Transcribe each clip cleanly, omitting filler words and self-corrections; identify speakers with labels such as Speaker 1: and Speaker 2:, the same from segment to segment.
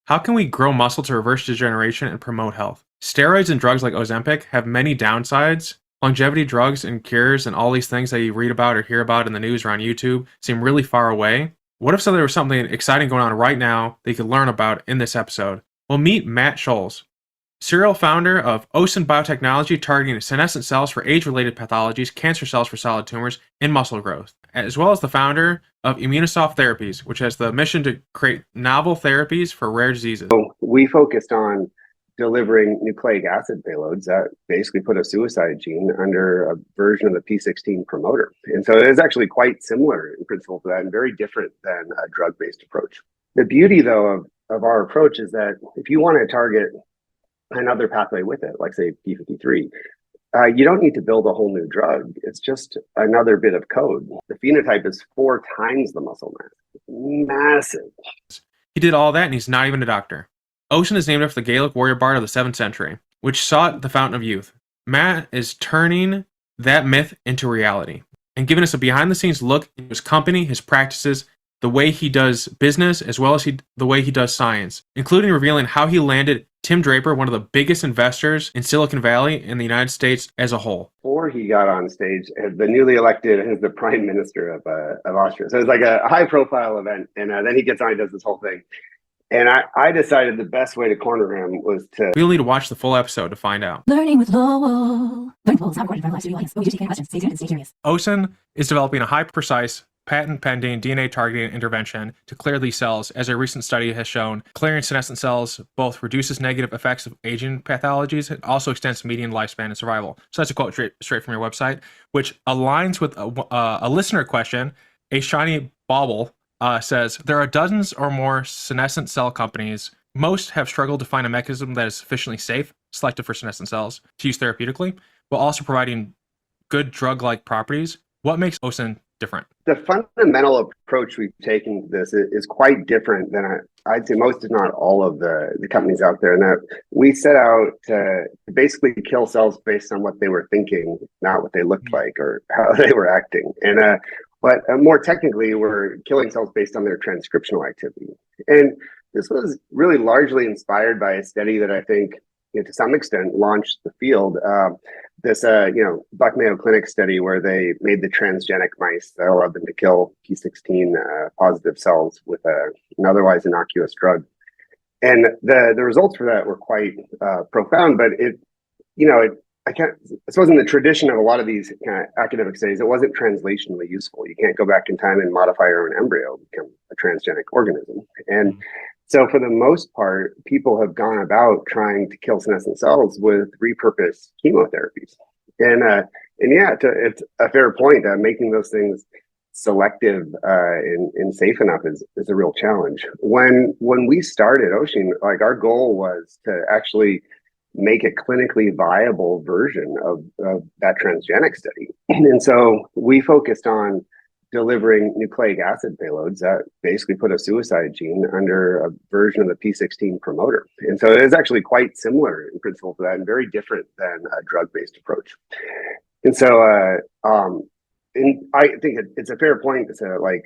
Speaker 1: How can we grow muscle to reverse degeneration and promote health? Steroids and drugs like Ozempic have many downsides. Longevity drugs and cures and all these things that you read about or hear about in the news or on YouTube seem really far away. What if there was something exciting going on right now that you could learn about in this episode? We'll meet Matt Scholz, serial founder of Oisin Biotechnology, targeting senescent cells for age-related pathologies, cancer cells for solid tumors, and muscle growth, as well as the founder of Immunosoft Therapies, which has the mission to create novel therapies for rare diseases.
Speaker 2: So we focused on delivering nucleic acid payloads that basically put a suicide gene under a version of the P16 promoter. And so it is actually quite similar in principle to that and very different than a drug-based approach. The beauty, though, of our approach is that if you want to target another pathway with it, like say P53, you don't need to build a whole new drug. It's just another bit of code. The phenotype is 4 times the muscle mass. Massive.
Speaker 1: He did all that, and he's not even a doctor. Oisin is named after the Gaelic warrior bard of the 7th century, which sought the fountain of youth. Matt is turning that myth into reality and giving us a behind-the-scenes look into his company, his practices, the way he does business, as well as the way he does science, including revealing how he landed Tim Draper, one of the biggest investors in Silicon Valley in the United States as a whole.
Speaker 2: Before he got on stage, the newly elected as the prime minister of Austria. So it's like a high-profile event, and then he gets on and does this whole thing. And I decided the best way to corner him was to...
Speaker 1: We'll need to watch the full episode to find out.
Speaker 3: Learning with Lowell. Learning with Lowell is not recorded in front of a live studio audience, but we do take any questions. Stay tuned and stay curious.
Speaker 1: Oisin is developing a high-precise, patent-pending DNA-targeting intervention to clear these cells. As a recent study has shown, clearing senescent cells both reduces negative effects of aging pathologies and also extends median lifespan and survival. So that's a quote straight from your website, which aligns with a listener question. A shiny bauble says, there are dozens or more senescent cell companies. Most have struggled to find a mechanism that is sufficiently safe, selective for senescent cells, to use therapeutically, while also providing good drug-like properties. What makes Oisin different?
Speaker 2: The fundamental approach we've taken to this is quite different than I'd say most, if not all, of the companies out there. And that we set out to basically kill cells based on what they were thinking, not what they looked like or how they were acting. And but more technically, we're killing cells based on their transcriptional activity. And this was really largely inspired by a study that I think, to some extent, launched the field. This Buck Mayo Clinic study where they made the transgenic mice that allowed them to kill P16 positive cells with an otherwise innocuous drug. And the results for that were quite profound, but I suppose in the tradition of a lot of these kind of academic studies, it wasn't translationally useful. You can't go back in time and modify your own embryo, become a transgenic organism. And so for the most part, people have gone about trying to kill senescent cells with repurposed chemotherapies. And yeah, it's a fair point. Making those things selective and safe enough is a real challenge. When we started Oisin, like our goal was to actually make a clinically viable version of that transgenic study. And so we focused on delivering nucleic acid payloads that basically put a suicide gene under a version of the P16 promoter. And so it is actually quite similar in principle to that and very different than a drug-based approach. And so and I think it's a fair point to say that, like,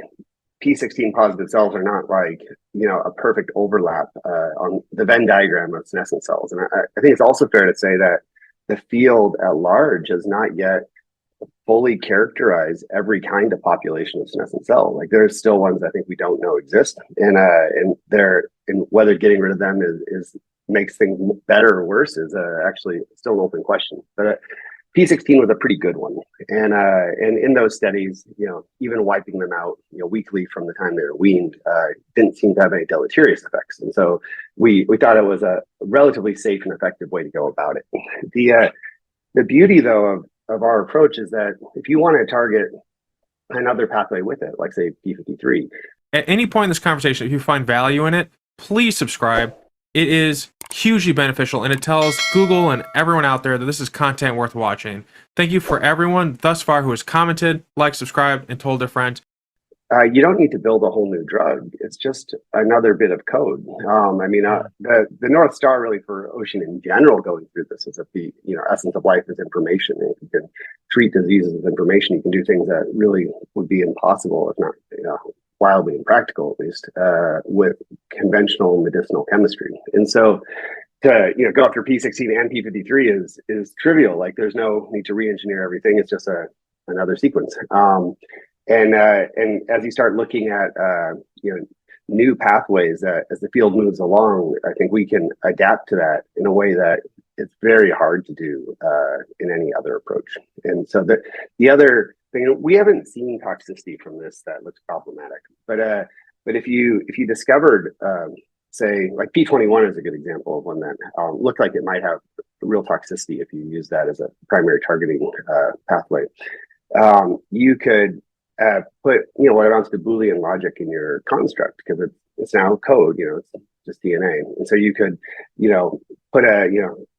Speaker 2: P16 positive cells are not like, a perfect overlap on the Venn diagram of senescent cells. And I think it's also fair to say that the field at large has not yet fully characterized every kind of population of senescent cell. Like, there's still ones I think we don't know exist. And whether getting rid of them is makes things better or worse is actually still an open question. But P16 was a pretty good one, and in those studies, even wiping them out, weekly from the time they were weaned, didn't seem to have any deleterious effects. And so we thought it was a relatively safe and effective way to go about it. The beauty, though, of our approach is that if you want to target another pathway with it, like say P53,
Speaker 1: at any point in this conversation, if you find value in it, please subscribe. It is hugely beneficial, and it tells Google and everyone out there that this is content worth watching. Thank you for everyone thus far who has commented, liked, subscribed, and told their friends.
Speaker 2: You don't need to build a whole new drug. It's just another bit of code. The North Star really for Oisin in general going through this is that the essence of life is information. And if you can treat diseases with information, you can do things that really would be impossible, if not wildly impractical, at least, with conventional medicinal chemistry. And so to go after P16 and P53 is trivial. Like there's no need to re-engineer everything. It's just another sequence. And as you start looking at new pathways as the field moves along, I think we can adapt to that in a way that it's very hard to do in any other approach. And so the other thing, we haven't seen toxicity from this that looks problematic. But if you discovered say like P21 is a good example of one that looked like it might have real toxicity if you use that as a primary targeting pathway. You could put what amounts to Boolean logic in your construct because it's now code, it's just DNA, and so you could put a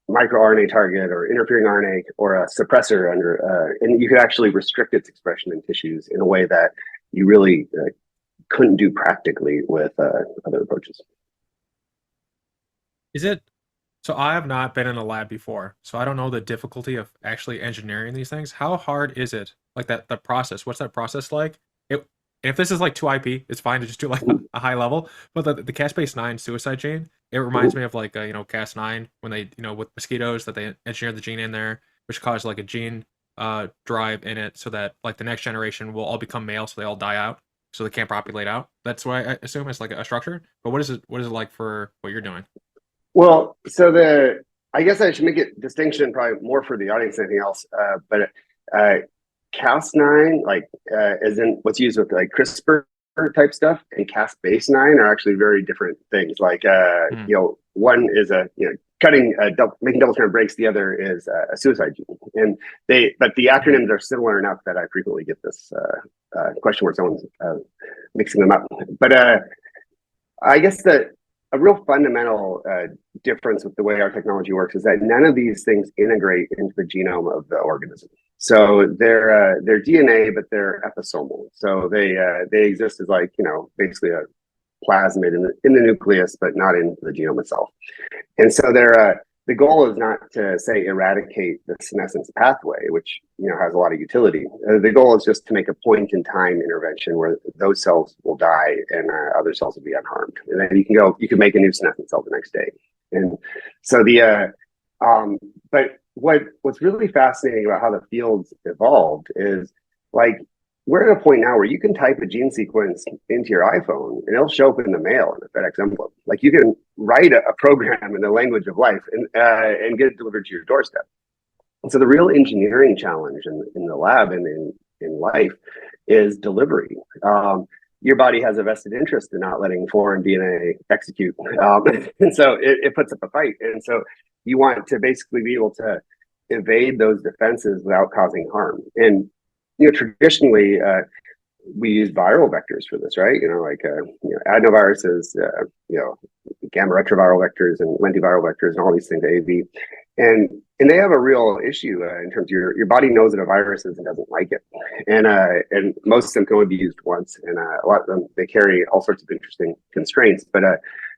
Speaker 2: microRNA target or interfering RNA or a suppressor under, and you could actually restrict its expression in tissues in a way that you really couldn't do practically with other approaches.
Speaker 1: Is it? So I have not been in a lab before, so I don't know the difficulty of actually engineering these things. How hard is it? Like the process? What's that process like? If this is like 2IP, it's fine to just do like a high level. But the Cas9 suicide gene, it reminds me of like Cas9 when they with mosquitoes that they engineered the gene in there, which caused like a gene drive in it, so that like the next generation will all become male, so they all die out, so they can't populate out. That's what I assume is like a structure. But what is it like for what you're doing?
Speaker 2: Well, so I guess I should make a distinction probably more for the audience than anything else. But Cas9, isn't what's used with like CRISPR type stuff, and Cas9 are actually very different things. Like one is making double-strand breaks. The other is a suicide gene, but the acronyms are similar enough that I frequently get this question where someone's mixing them up. But I guess that a real fundamental difference with the way our technology works is that none of these things integrate into the genome of the organism. So they're DNA, but they're episomal. So they exist as basically a plasmid in the nucleus, but not in the genome itself. And so the goal is not to say eradicate the senescence pathway, which has a lot of utility. The goal is just to make a point in time intervention where those cells will die and other cells will be unharmed, and then you can make a new senescent cell the next day. And so but what's really fascinating about how the field's evolved is we're at a point now where you can type a gene sequence into your iPhone and it'll show up in the mail in a FedEx envelope. Like you can write a program in the language of life and get it delivered to your doorstep. And so the real engineering challenge in the lab and in life is delivery. Your body has a vested interest in not letting foreign DNA execute. And so it puts up a fight. And so you want to basically be able to evade those defenses without causing harm. And traditionally, we use viral vectors for this, right? Adenoviruses, gamma retroviral vectors and lentiviral vectors and all these things, AAV. And they have a real issue in terms of your body knows that a virus is and doesn't like it. And most of them can only be used once. And a lot of them, they carry all sorts of interesting constraints. But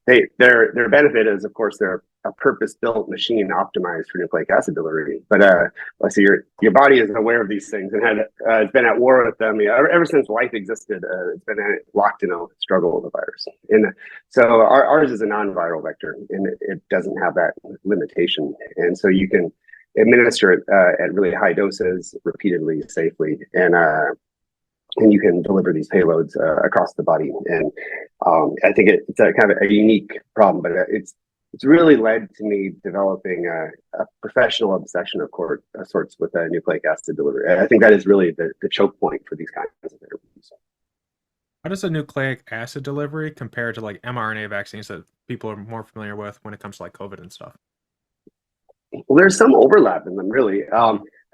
Speaker 2: their benefit is, of course, they're a purpose-built machine optimized for nucleic acid delivery. But let's see, your body is aware of these things and has been at war with them. Ever since life existed, it's been locked in a struggle with the virus. And so ours is a non-viral vector, and it doesn't have that limitation. And so you can administer it at really high doses, repeatedly, safely, and you can deliver these payloads across the body. And I think it's a kind of a unique problem, but it's really led to me developing a professional obsession of sorts with nucleic acid delivery. I think that is really the choke point for these kinds of therapies.
Speaker 1: How does a nucleic acid delivery compare to like mRNA vaccines that people are more familiar with when it comes to like COVID and stuff?
Speaker 2: Well, there's some overlap in them, really.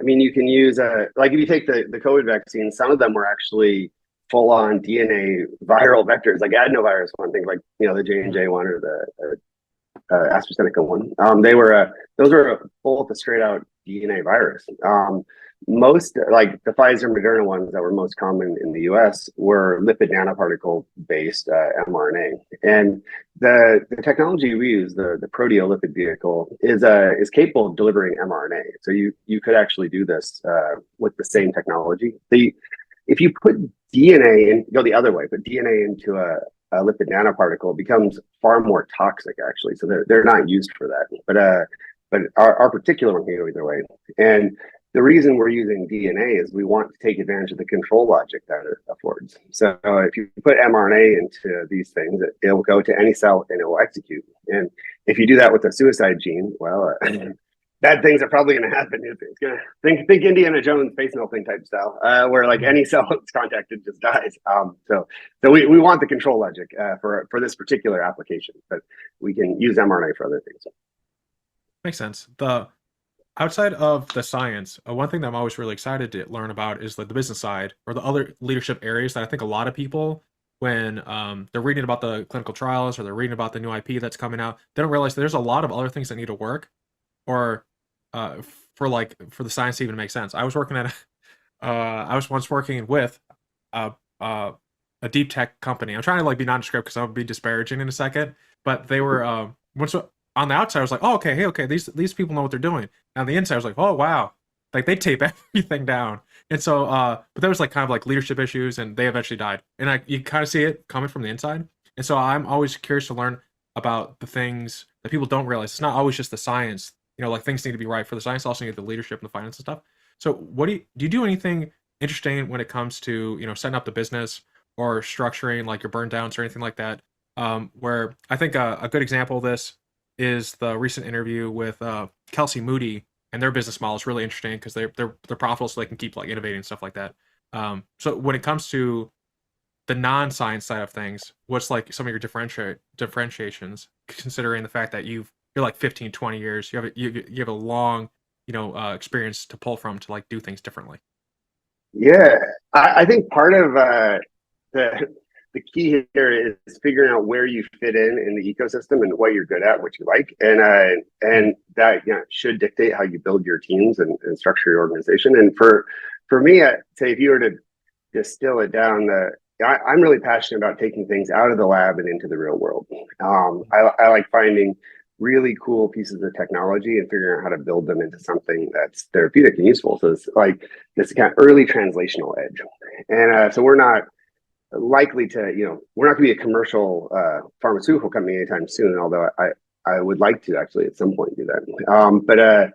Speaker 2: You can use if you take the COVID vaccine, some of them were actually full-on DNA viral vectors, like adenovirus one, things like the J&J one or the AstraZeneca one. Those were both a straight-out DNA virus. Most, like the Pfizer Moderna ones that were most common in the US, were lipid nanoparticle-based mRNA. And the technology we use, the proteolipid vehicle, is capable of delivering mRNA. So you could actually do this with the same technology. if you put DNA and go the other way, put DNA into a lipid nanoparticle, it becomes far more toxic actually. So they're not used for that. But our particular one can go either way. And the reason we're using DNA is we want to take advantage of the control logic that it affords. So if you put mRNA into these things, it will go to any cell and it will execute. And if you do that with a suicide gene, well, bad things are probably going to happen. It's going to think Indiana Jones face melting type style, where like any cell that's contacted just dies. So we want the control logic for this particular application, but we can use mRNA for other things.
Speaker 1: Makes sense. Outside of the science, one thing that I'm always really excited to learn about is like the business side or the other leadership areas that I think a lot of people, when they're reading about the clinical trials or they're reading about the new IP that's coming out, they don't realize there's a lot of other things that need to work or for the science to even make sense. I was working at I was once working with a deep tech company. I'm trying to like be nondescript because I'll be disparaging in a second, but they were once on the outside I was like, oh, okay, these people know what they're doing. And on the inside I was like, oh wow, like they tape everything down. And so but there was like kind of like leadership issues and they eventually died, and you kind of see it coming from the inside. And so I'm always curious to learn about the things that people don't realize. It's not always just the science, like things need to be right for the science, also need the leadership and the finance and stuff. So what do you do anything interesting when it comes to setting up the business or structuring like your burn downs or anything like that? Where I think a good example of this is the recent interview with Kelsey Moody, and their business model is really interesting because they're profitable, so they can keep like innovating and stuff like that. So when it comes to the non-science side of things, what's like some of your differentiations, considering the fact that you're like 15, 20 years, you have a long experience to pull from to like do things differently?
Speaker 2: Yeah, I think part of the key here is figuring out where you fit in the ecosystem and what you're good at, what you like, and that should dictate how you build your teams and structure your organization. And for me, I'd say if you were to distill it down, I'm really passionate about taking things out of the lab and into the real world. I like finding really cool pieces of technology and figuring out how to build them into something that's therapeutic and useful. So it's like this kind of early translational edge. And so we're not likely to, we're not going to be a commercial pharmaceutical company anytime soon, although I would like to actually at some point do that.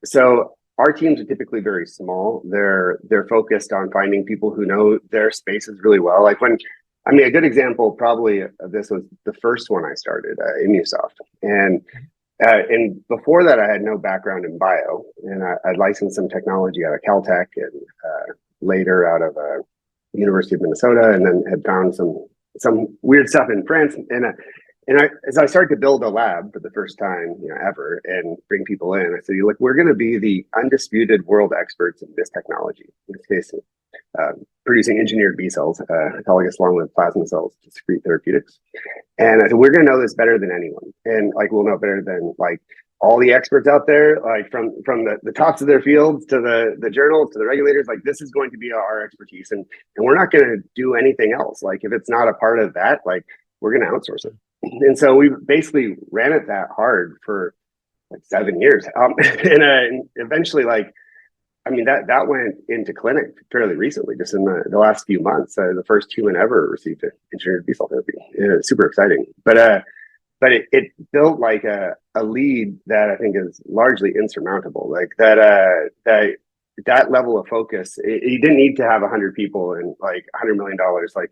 Speaker 2: So our teams are typically very small. They're focused on finding people who know their spaces really well. Like a good example probably of this was the first one I started, Immusoft. And before that, I had no background in bio, and I'd licensed some technology out of Caltech and later out of University of Minnesota, and then had found some weird stuff in France. As I started to build a lab for the first time, ever, and bring people in, I said, "Look, we're going to be the undisputed world experts in this technology. In this case, producing engineered B cells, autologous long-lived plasma cells to secrete therapeutics. And I said, we're going to know this better than anyone, and like we'll know better than like all the experts out there, like from the tops of their fields to the journals to the regulators. Like this is going to be our expertise, and we're not going to do anything else. Like if it's not a part of that, like we're going to outsource it." And so we basically ran it that hard for like 7 years, and eventually, that went into clinic fairly recently, just in the last few months. The first human ever received an engineered B cell therapy. It's super exciting, but it built like a lead that I think is largely insurmountable. Like that level of focus, you didn't need to have 100 people and like $100 million. Like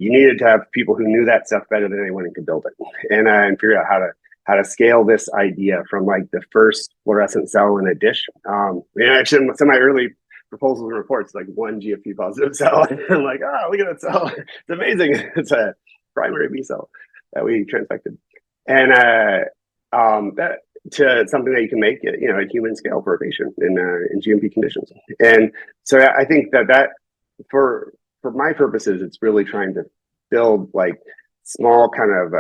Speaker 2: you needed to have people who knew that stuff better than anyone and could build it, and figure out how to scale this idea from like the first fluorescent cell in a dish. Actually, some of my early proposals and reports, like one GFP positive cell. I'm like, oh, look at that cell. It's amazing. It's a primary B cell that we transfected. And that to something that you can make at human scale for a patient in GMP conditions. And so I think that for my purposes, it's really trying to build like small kind of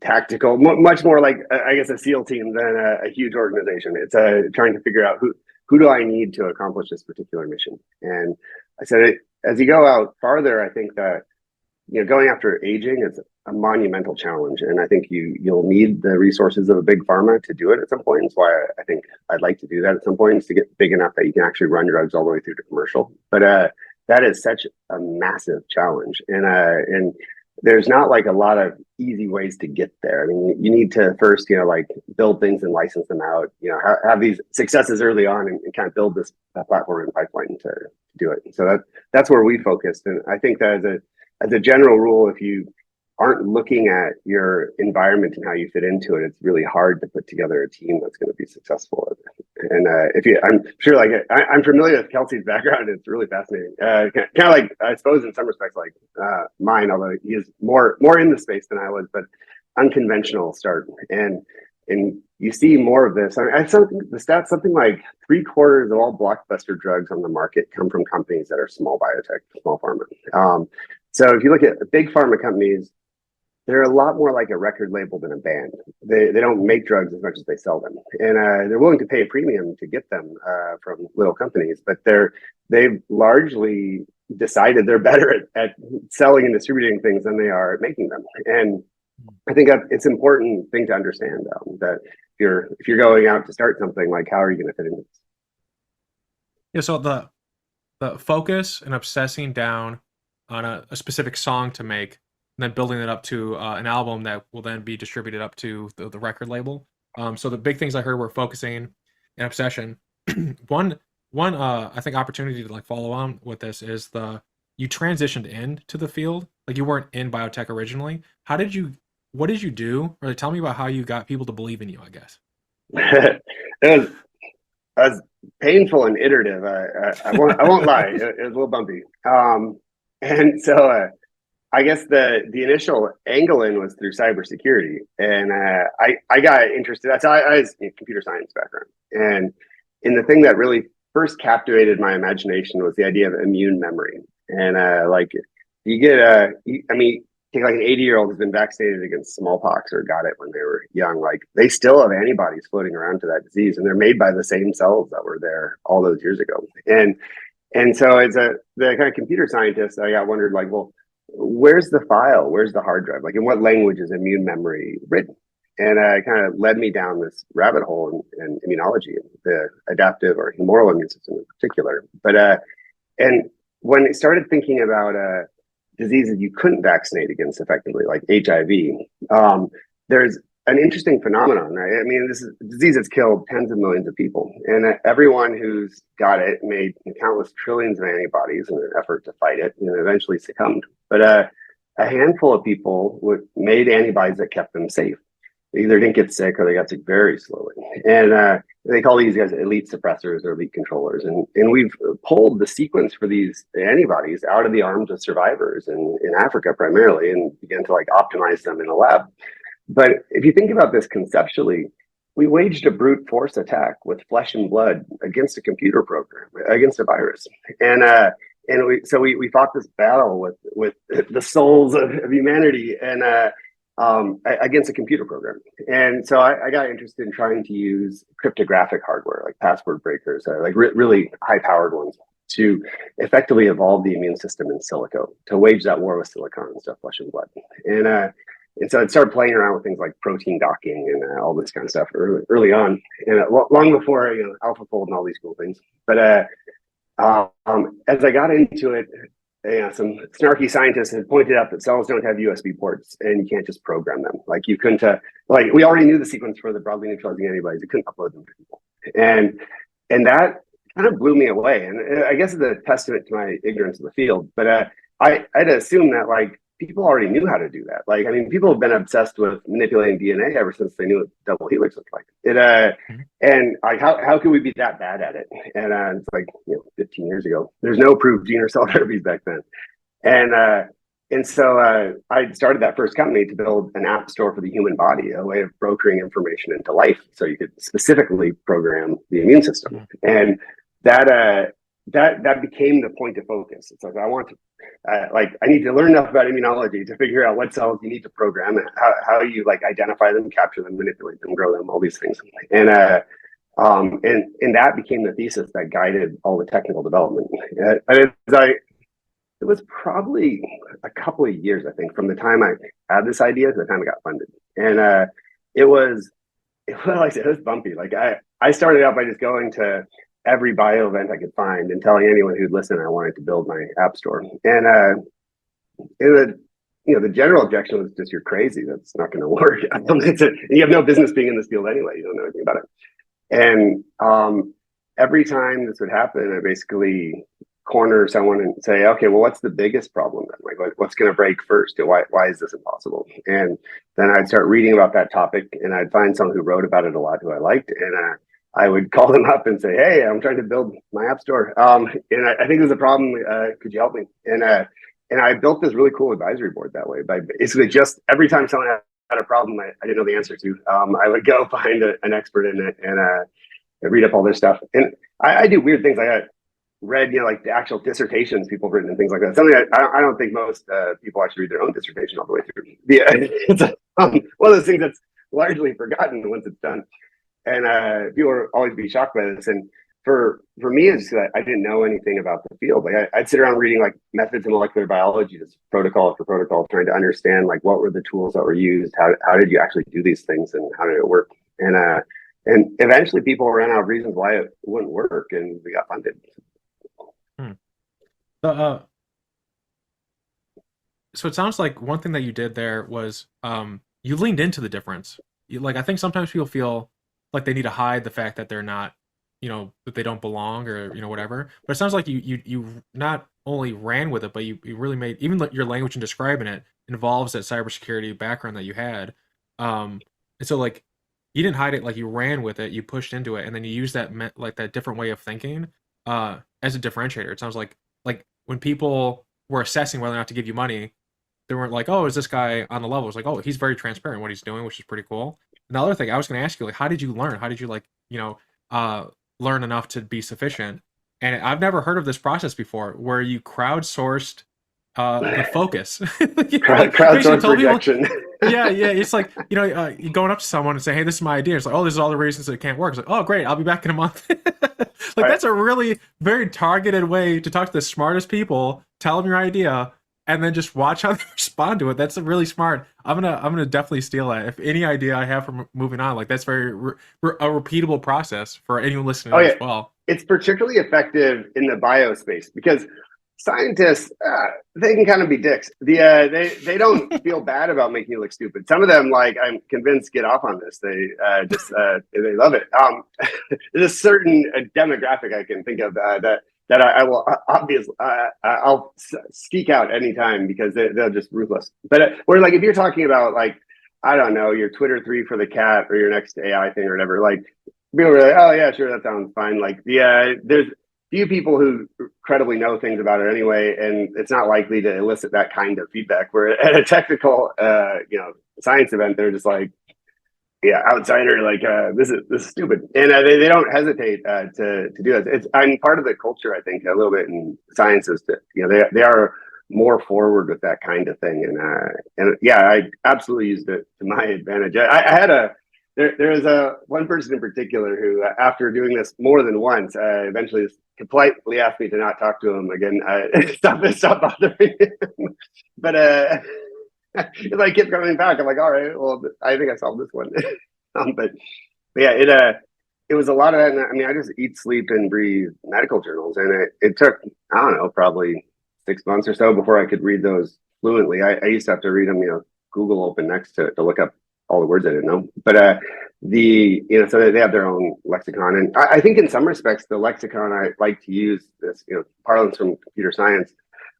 Speaker 2: tactical, much more like I guess a SEAL team than a huge organization. It's trying to figure out who do I need to accomplish this particular mission. And I said, as you go out farther, I think that going after aging is a monumental challenge, and I think you'll need the resources of a big pharma to do it at some point. That's why I think I'd like to do that at some point, is to get big enough that you can actually run drugs all the way through to commercial. But that is such a massive challenge, and there's not like a lot of easy ways to get there. I mean, you need to first, like build things and license them out, have these successes early on and kind of build this platform and pipeline to do it. So that's where we focused. And I think that as a general rule, if you aren't looking at your environment and how you fit into it, it's really hard to put together a team that's going to be successful. And I'm sure, like I'm familiar with Kelsey's background. It's really fascinating. Kind of like, I suppose, in some respects, like mine, although he is more in the space than I was, but unconventional start. And you see more of this. I mean, the stats, something like 3/4 of all blockbuster drugs on the market come from companies that are small biotech, small pharma. So if you look at big pharma companies, they're a lot more like a record label than a band. They don't make drugs as much as they sell them, and they're willing to pay a premium to get them from little companies. But they've largely decided they're better at selling and distributing things than they are at making them. And I think that it's an important thing to understand that if you're going out to start something, like, how are you going to fit into this?
Speaker 1: Yeah. So the focus and obsessing down on a specific song to make, and then building it up to an album that will then be distributed up to the record label. So the big things I heard were focusing and obsession. one I think opportunity to like follow on with this is you transitioned into the field. Like, you weren't in biotech originally. What did you do? Or tell me about how you got people to believe in you, I guess.
Speaker 2: It was painful and iterative. I won't lie. It was a little bumpy. And so I guess the initial angle in was through cybersecurity, and I got interested. I was a computer science background, and the thing that really first captivated my imagination was the idea of immune memory. And like, you get take like an 80-year-old who's been vaccinated against smallpox or got it when they were young. Like, they still have antibodies floating around to that disease, and they're made by the same cells that were there all those years ago. And so as the kind of computer scientist, I got wondered, like, well, where's the file? Where's the hard drive? Like, in what language is immune memory written? And it kind of led me down this rabbit hole in immunology, the adaptive or humoral immune system in particular. But and when I started thinking about diseases you couldn't vaccinate against effectively, like HIV, there's an interesting phenomenon, right? I mean, this is a disease that's killed tens of millions of people, and everyone who's got it made countless trillions of antibodies in an effort to fight it, and eventually succumbed. But a handful of people made antibodies that kept them safe. They either didn't get sick or they got sick very slowly. And they call these guys elite suppressors or elite controllers. And we've pulled the sequence for these antibodies out of the arms of survivors in Africa primarily, and began to like optimize them in a lab. But if you think about this conceptually, we waged a brute force attack with flesh and blood against a computer program, against a virus. And we fought this battle with the souls of humanity and against a computer program. And so I got interested in trying to use cryptographic hardware, like password breakers, like really high-powered ones, to effectively evolve the immune system in silico, to wage that war with silicon and stuff, flesh and blood. And so I'd started playing around with things like protein docking and all this kind of stuff early on, and long before AlphaFold and all these cool things. But as I got into it, some snarky scientists had pointed out that cells don't have USB ports, and you can't just program them. Like, you couldn't, like, we already knew the sequence for the broadly neutralizing antibodies. You couldn't upload them to people, and that kind of blew me away. And I guess it's a testament to my ignorance of the field. But I'd assume that, like, people already knew how to do that. Like, I mean, people have been obsessed with manipulating DNA ever since they knew what double helix looked like. And like, how could we be that bad at it? And it's like 15 years ago. There's no approved gene or cell therapies back then. And so I started that first company to build an app store for the human body, a way of brokering information into life, so you could specifically program the immune system. And that became the point of focus. It's like, I want to, I need to learn enough about immunology to figure out what cells you need to program and how you like identify them, capture them, manipulate them, grow them, all these things. And that became the thesis that guided all the technical development. It was probably a couple of years, I think, from the time I had this idea to the time I got funded. And it was bumpy. Like, I started out by just going to every bio event I could find and telling anyone who'd listen I wanted to build my app store. And the general objection was just, you're crazy. That's not going to work. And you have no business being in this field anyway. You don't know anything about it. And every time this would happen, I basically corner someone and say, okay, well, what's the biggest problem then? Like, what's going to break first? Why is this impossible? And then I'd start reading about that topic, and I'd find someone who wrote about it a lot who I liked, and I would call them up and say, hey, I'm trying to build my app store, and I think there's a problem. Could you help me? And I built this really cool advisory board that way, by basically just every time someone had a problem I didn't know the answer to, I would go find an expert in it and read up all this stuff. And I do weird things. I read, like the actual dissertations people have written and things like that. Something that I don't think most people actually read their own dissertation all the way through. It's one of those things that's largely forgotten once it's done. And people will always be shocked by this. And for me, it's that I didn't know anything about the field. Like I'd sit around reading like methods in molecular biology, just protocol for protocol, trying to understand like what were the tools that were used, how did you actually do these things, and how did it work. And eventually people ran out of reasons why it wouldn't work, and we got funded.
Speaker 1: So it sounds like one thing that you did there was you leaned into the difference. I think sometimes people feel like they need to hide the fact that they're not, that they don't belong, or whatever. But it sounds like you not only ran with it, but you really made, even your language in describing it involves that cybersecurity background that you had. And so like you didn't hide it, like you ran with it, you pushed into it, and then you used that that different way of thinking as a differentiator. It sounds like when people were assessing whether or not to give you money, they weren't like, oh, is this guy on the level? It's like, oh, he's very transparent in what he's doing, which is pretty cool. And the other thing I was going to ask you, like, how did you learn? How did you learn enough to be sufficient? And I've never heard of this process before, where you crowdsourced the focus.
Speaker 2: Crowdsourced rejection.
Speaker 1: Yeah. It's like, you going up to someone and say, hey, this is my idea. It's like, oh, this is all the reasons it can't work. It's like, oh, great, I'll be back in a month. That's a really very targeted way to talk to the smartest people, tell them your idea, and then just watch how they respond to it. That's really smart. I'm gonna definitely steal that. If any idea I have for moving on, like that's very a repeatable process for anyone listening as well.
Speaker 2: It's particularly effective in the bio space because scientists, they can kind of be dicks. They don't feel bad about making you look stupid. Some of them, like I'm convinced, get off on this. They they love it. There's a certain demographic I can think of that I will obviously I'll seek out anytime because they're just ruthless. But where like if you're talking about like I don't know your Twitter 3 for the cat or your next AI thing or whatever, like people are like, oh yeah, sure, that sounds fine. Like there's few people who credibly know things about it anyway, and it's not likely to elicit that kind of feedback. Where at a technical, science event, they're just like, yeah, outsider, like this is stupid, and they don't hesitate to do that. I'm part of the culture, I think, a little bit in sciences that they are more forward with that kind of thing, and yeah, I absolutely used it to my advantage. I had there was one person in particular who, after doing this more than once, eventually politely asked me to not talk to him again. Stop bothering him. But if I kept coming back, I'm like, all right, well, I think I solved this one. But yeah, it was a lot of that. And I mean, I just eat, sleep, and breathe medical journals, and it took, I don't know, probably 6 months or so before I could read those fluently. I used to have to read them, Google open next to it to look up all the words I didn't know. But so they have their own lexicon, and I think in some respects the lexicon I like to use, this parlance from computer science,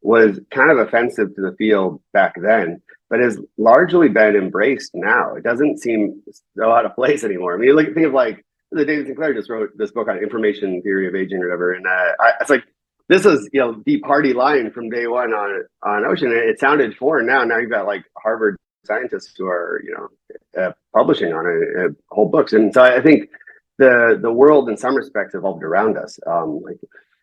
Speaker 2: was kind of offensive to the field back then, but has largely been embraced now. It doesn't seem so out of place anymore. I mean, think of like David Sinclair just wrote this book on information theory of aging or whatever, and it's like this is the party line from day one on Ocean. It sounded foreign now. Now you've got like Harvard scientists who are publishing on it whole books, and so I think the world in some respects evolved around us. Like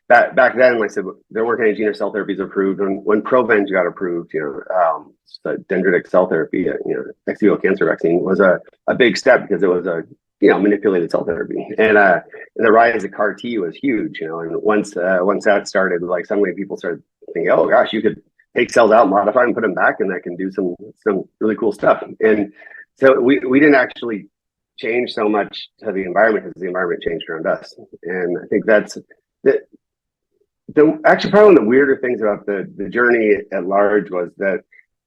Speaker 2: back then, like I said, there weren't any gene or cell therapies approved. When Provenge got approved, the dendritic cell therapy, ex vivo cancer vaccine was a big step because it was a manipulated cell therapy, and the rise of CAR T was huge. And once that started, like suddenly people started thinking, oh gosh, you could take cells out, modify them, put them back, and that can do some really cool stuff. And so we didn't actually change so much to the environment because the environment changed around us. And I think that's the actually probably one of the weirder things about the journey at large was that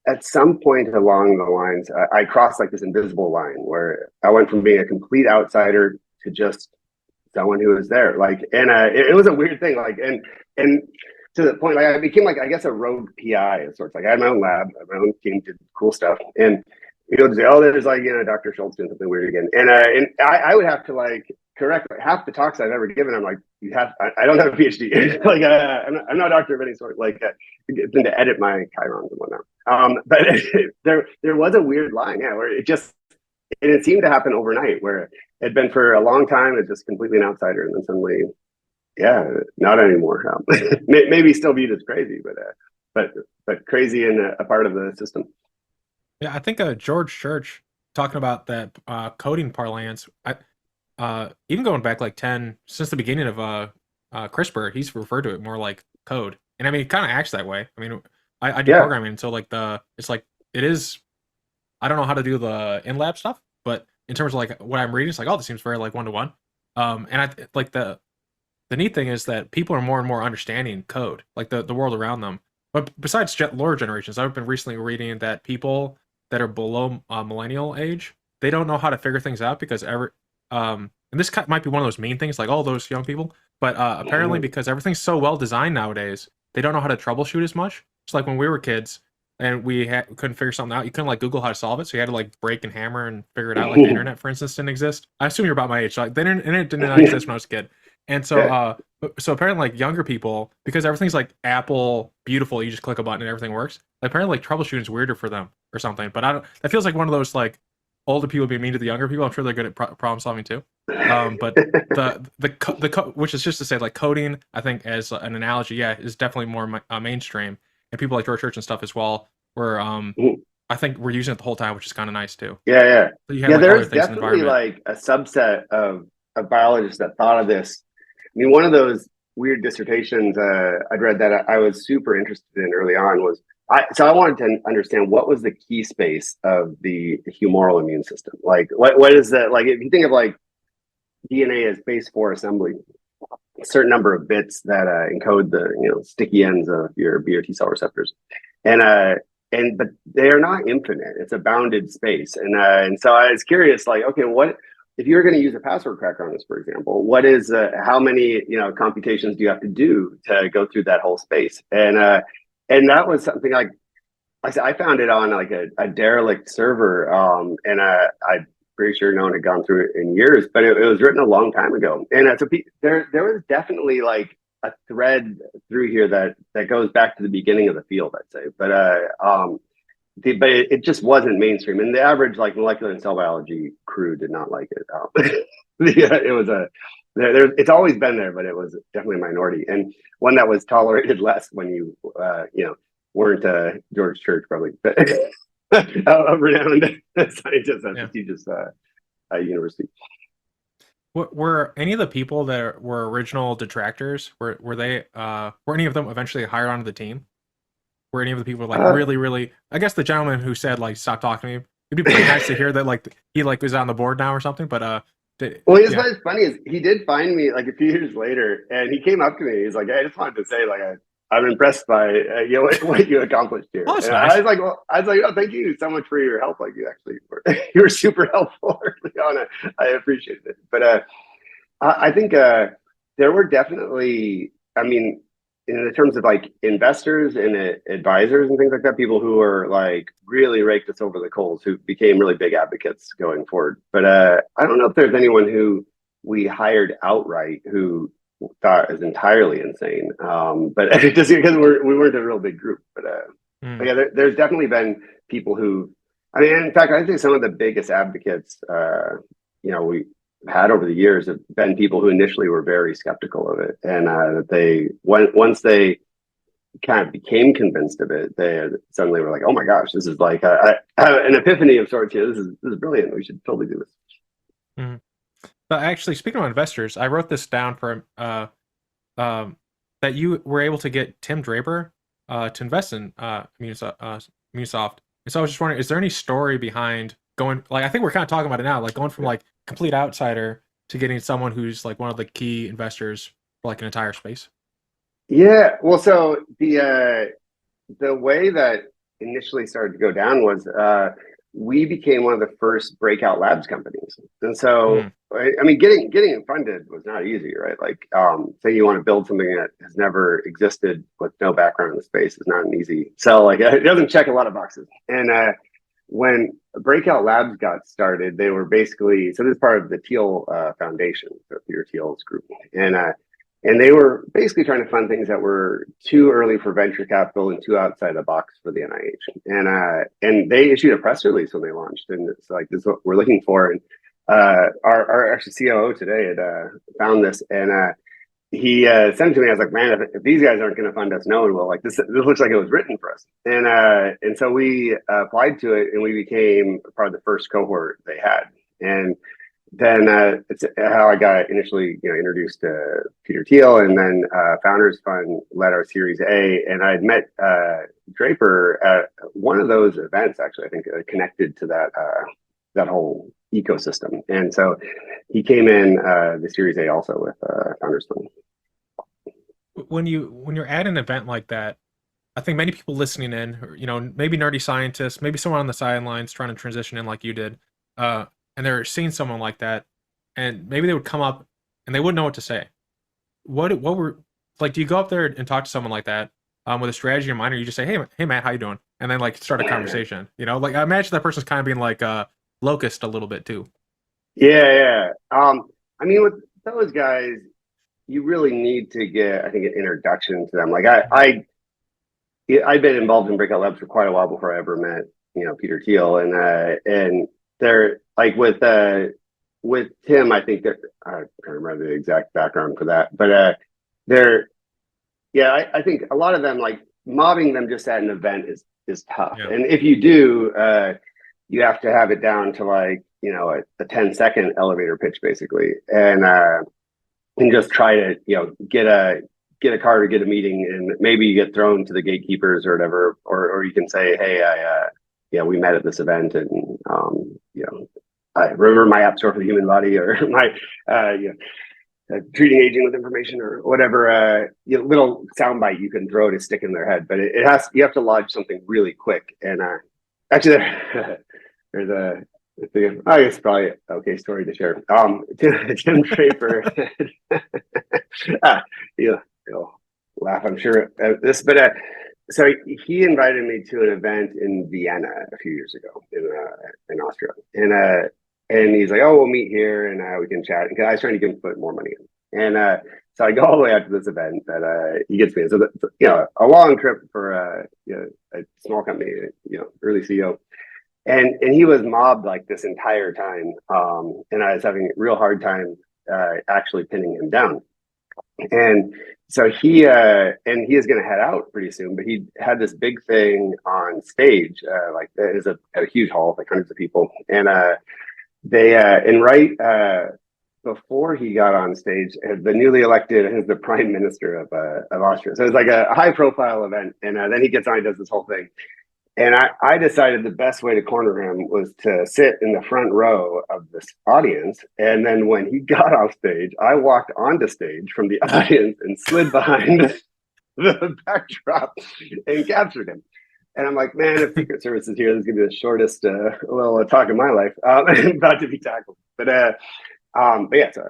Speaker 2: at some point along the lines, I crossed like this invisible line where I went from being a complete outsider to just someone who was there. Like, and it was a weird thing. Like, and to the point, like I became like, I guess, a rogue PI of sorts. Like I had my own lab, my own team did cool stuff. And you know, say, oh, there's like, you know, Dr. Scholz doing something weird again. And I would have to like correct like, half the talks I've ever given. I'm like, I don't have a PhD. Like, I'm not a doctor of any sort. Like, then to edit my chirons and whatnot. But there was a weird line, yeah, where it seemed to happen overnight, where it had been for a long time, it's just completely an outsider, and then suddenly, yeah, not anymore. Maybe still viewed as crazy, but crazy and a part of the system.
Speaker 1: Yeah, I think George Church talking about that coding parlance. Even going back like since the beginning of CRISPR, he's referred to it more like code, and I mean, it kind of acts that way. I mean, I do programming, so like it is. I don't know how to do the in lab stuff, but in terms of like what I'm reading, it's like, oh, this seems very like one-to-one. And I like the neat thing is that people are more and more understanding code, like the world around them. But besides lower generations, I've been recently reading that people that are below millennial age, they don't know how to figure things out because and this might be one of those mean things, like all those young people, but apparently because everything's so well designed nowadays, they don't know how to troubleshoot as much. It's like when we were kids and we couldn't figure something out, you couldn't like Google how to solve it, so you had to like break and hammer and figure it out. Like the internet, for instance, didn't exist. I assume you're about my age. So like the internet did not exist when I was a kid. And so so apparently like younger people, because everything's like Apple beautiful, you just click a button and everything works. Like, apparently like troubleshooting is weirder for them or something. But that feels like one of those like older people being mean to the younger people. I'm sure they're good at problem solving too. But the which is just to say like coding, I think as an analogy, yeah, is definitely more mainstream, and people like George Church and stuff as well. Where I think we're using it the whole time, which is kind of nice too.
Speaker 2: Yeah.
Speaker 1: So you have, like,
Speaker 2: there's definitely like a subset of biologists that thought of this. I mean, one of those weird dissertations I'd read that I was super interested in early on was I wanted to understand what was the key space of the humoral immune system. Like, what is that? Like, if you think of like DNA as base 4 assembly, a certain number of bits that encode the sticky ends of your B or T cell receptors, but they are not infinite. It's a bounded space, and so I was curious, like, okay, what if you're going to use a password cracker on this, for example? What is how many computations do you have to do to go through that whole space? And that was something like I found it on like a derelict server, and I'm pretty sure no one had gone through it in years, but it was written a long time ago. And so there was definitely like a thread through here that goes back to the beginning of the field, I'd say. But it just wasn't mainstream, and the average like molecular and cell biology crew did not like it. It was it's always been there, but it was definitely a minority, and one that was tolerated less when you weren't George Church, probably, but a renowned scientist at prestigious university.
Speaker 1: Were any of the people that were original detractors, were any of them eventually hired onto the team? Were any of the people like really, I guess the gentleman who said like stop talking to me, it'd be pretty nice to hear that like he like was on the board now or something, but
Speaker 2: what's funny is he did find me like a few years later, and he came up to me. He's like, hey, I just wanted to say like I'm impressed by what you accomplished here.
Speaker 1: Oh, that's nice.
Speaker 2: I was like, oh, thank you so much for your help. Like you were super helpful early on. I appreciated it. But I think there were definitely, I mean, in terms of like investors and advisors and things like that, people who are like really raked us over the coals, who became really big advocates going forward. But I don't know if there's anyone who we hired outright who thought is entirely insane. But just because we weren't a real big group. But yeah, there's definitely been people who, I mean, in fact, I think some of the biggest advocates, we had over the years have been people who initially were very skeptical of it, and that they once they kind of became convinced of it, they suddenly were like, "Oh my gosh, this is like I have an epiphany of sorts here. This is brilliant. We should totally do this."
Speaker 1: Mm-hmm. But actually, speaking of investors, I wrote this down for that you were able to get Tim Draper to invest in Immusoft. And so I was just wondering, is there any story behind going, like, I think we're kind of talking about it now, like going from like complete outsider to getting someone who's like one of the key investors for like an entire space?
Speaker 2: Yeah, well, so the way that initially started to go down was we became one of the first breakout labs companies. And so, I mean, getting it funded was not easy, right? Like, say you want to build something that has never existed with no background in the space is not an easy sell. Like, it doesn't check a lot of boxes. And when Breakout Labs got started, they were basically, so this is part of the Thiel Foundation, so Peter Thiel's group. And they were basically trying to fund things that were too early for venture capital and too outside the box for the NIH. And they issued a press release when they launched, and it's like, this is what we're looking for. And our actually COO today had found this, and he sent it to me. I was like, man, if these guys aren't going to fund us, no one will. Like, this looks like it was written for us. And so we applied to it, and we became part of the first cohort they had. And then it's how I got initially, introduced to Peter Thiel, and then Founders Fund led our Series A. And I had met Draper at one of those events, actually. I think connected to that whole ecosystem. And so he came in the Series A also with Founders Fund.
Speaker 1: When you're at an event like that, I think many people listening in, maybe nerdy scientists, maybe someone on the sidelines trying to transition in like you did, and they're seeing someone like that, and maybe they would come up and they wouldn't know what to say. What were like? Do you go up there and talk to someone like that with a strategy in mind, or you just say, "Hey, Matt, how you doing?" And then like start a conversation. Like I imagine that person's kind of being like locust a little bit too.
Speaker 2: Yeah. I mean, with those guys, you really need to get, I think, an introduction to them. Like I'd been involved in Breakout Labs for quite a while before I ever met, Peter Thiel, and they're like with Tim. I think I can't remember the exact background for that, but I think a lot of them, like mobbing them just at an event is tough, and if you do, you have to have it down to like a 10-second elevator pitch basically, and just try to get a card or get a meeting, and maybe you get thrown to the gatekeepers or whatever, or you can say, hey, we met at this event, and I remember my app store for the human body, or my treating aging with information, or whatever little soundbite you can throw to stick in their head. But you have to lodge something really quick. And actually, there's I guess probably an okay story to share. Tim Draper, you'll laugh, I'm sure, at this, but so he invited me to an event in Vienna a few years ago in Austria, and he's like, "Oh, we'll meet here, and we can chat." Because I was trying to get him to put more money in, and so I go all the way out to this event that he gets me. So a long trip for a small company, early CEO. And he was mobbed like this entire time, and I was having a real hard time actually pinning him down. And so he is going to head out pretty soon, but he had this big thing on stage, like it is a huge hall, like hundreds of people, and right before he got on stage, the newly elected is the prime minister of Austria. So it's like a high profile event, and then he gets on and does this whole thing. And I decided the best way to corner him was to sit in the front row of this audience. And then when he got off stage, I walked onto stage from the audience and slid behind the backdrop and captured him. And I'm like, man, if Secret Service is here, this is going to be the shortest little talk of my life. I'm about to be tackled. But yeah, so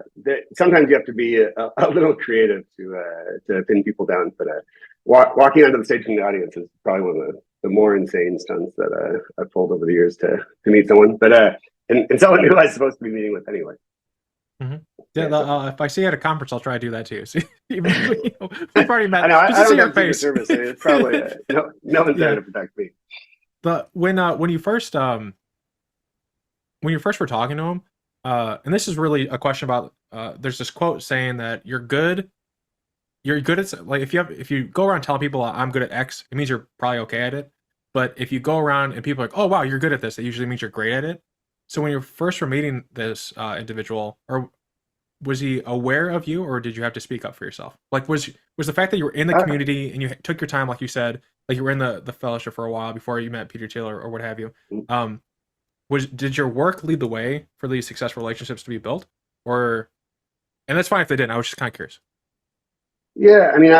Speaker 2: sometimes you have to be a little creative to pin people down. But walking onto the stage from the audience is probably one of the more insane stunts that I've pulled over the years to meet someone, but and someone who I was supposed to be meeting with anyway.
Speaker 1: Mm-hmm. Yeah, if I see you at a conference, I'll try to do that too. So even we've already met.
Speaker 2: I
Speaker 1: just to see your
Speaker 2: face. Service, so it's probably no one's there to protect me.
Speaker 1: But when you first were talking to him, and this is really a question about there's this quote saying that you're good at, like, if you go around telling people I'm good at X, it means you're probably okay at it. But if you go around and people are like, oh wow, you're good at this, it usually means you're great at it. So when you first were meeting this individual, or was he aware of you, or did you have to speak up for yourself? Like, was the fact that you were in the community and you took your time, like you said, like you were in the fellowship for a while before you met Peter Thiel or what have you, did your work lead the way for these successful relationships to be built, or? And that's fine if they didn't. I was just kind of curious.
Speaker 2: Yeah, I mean,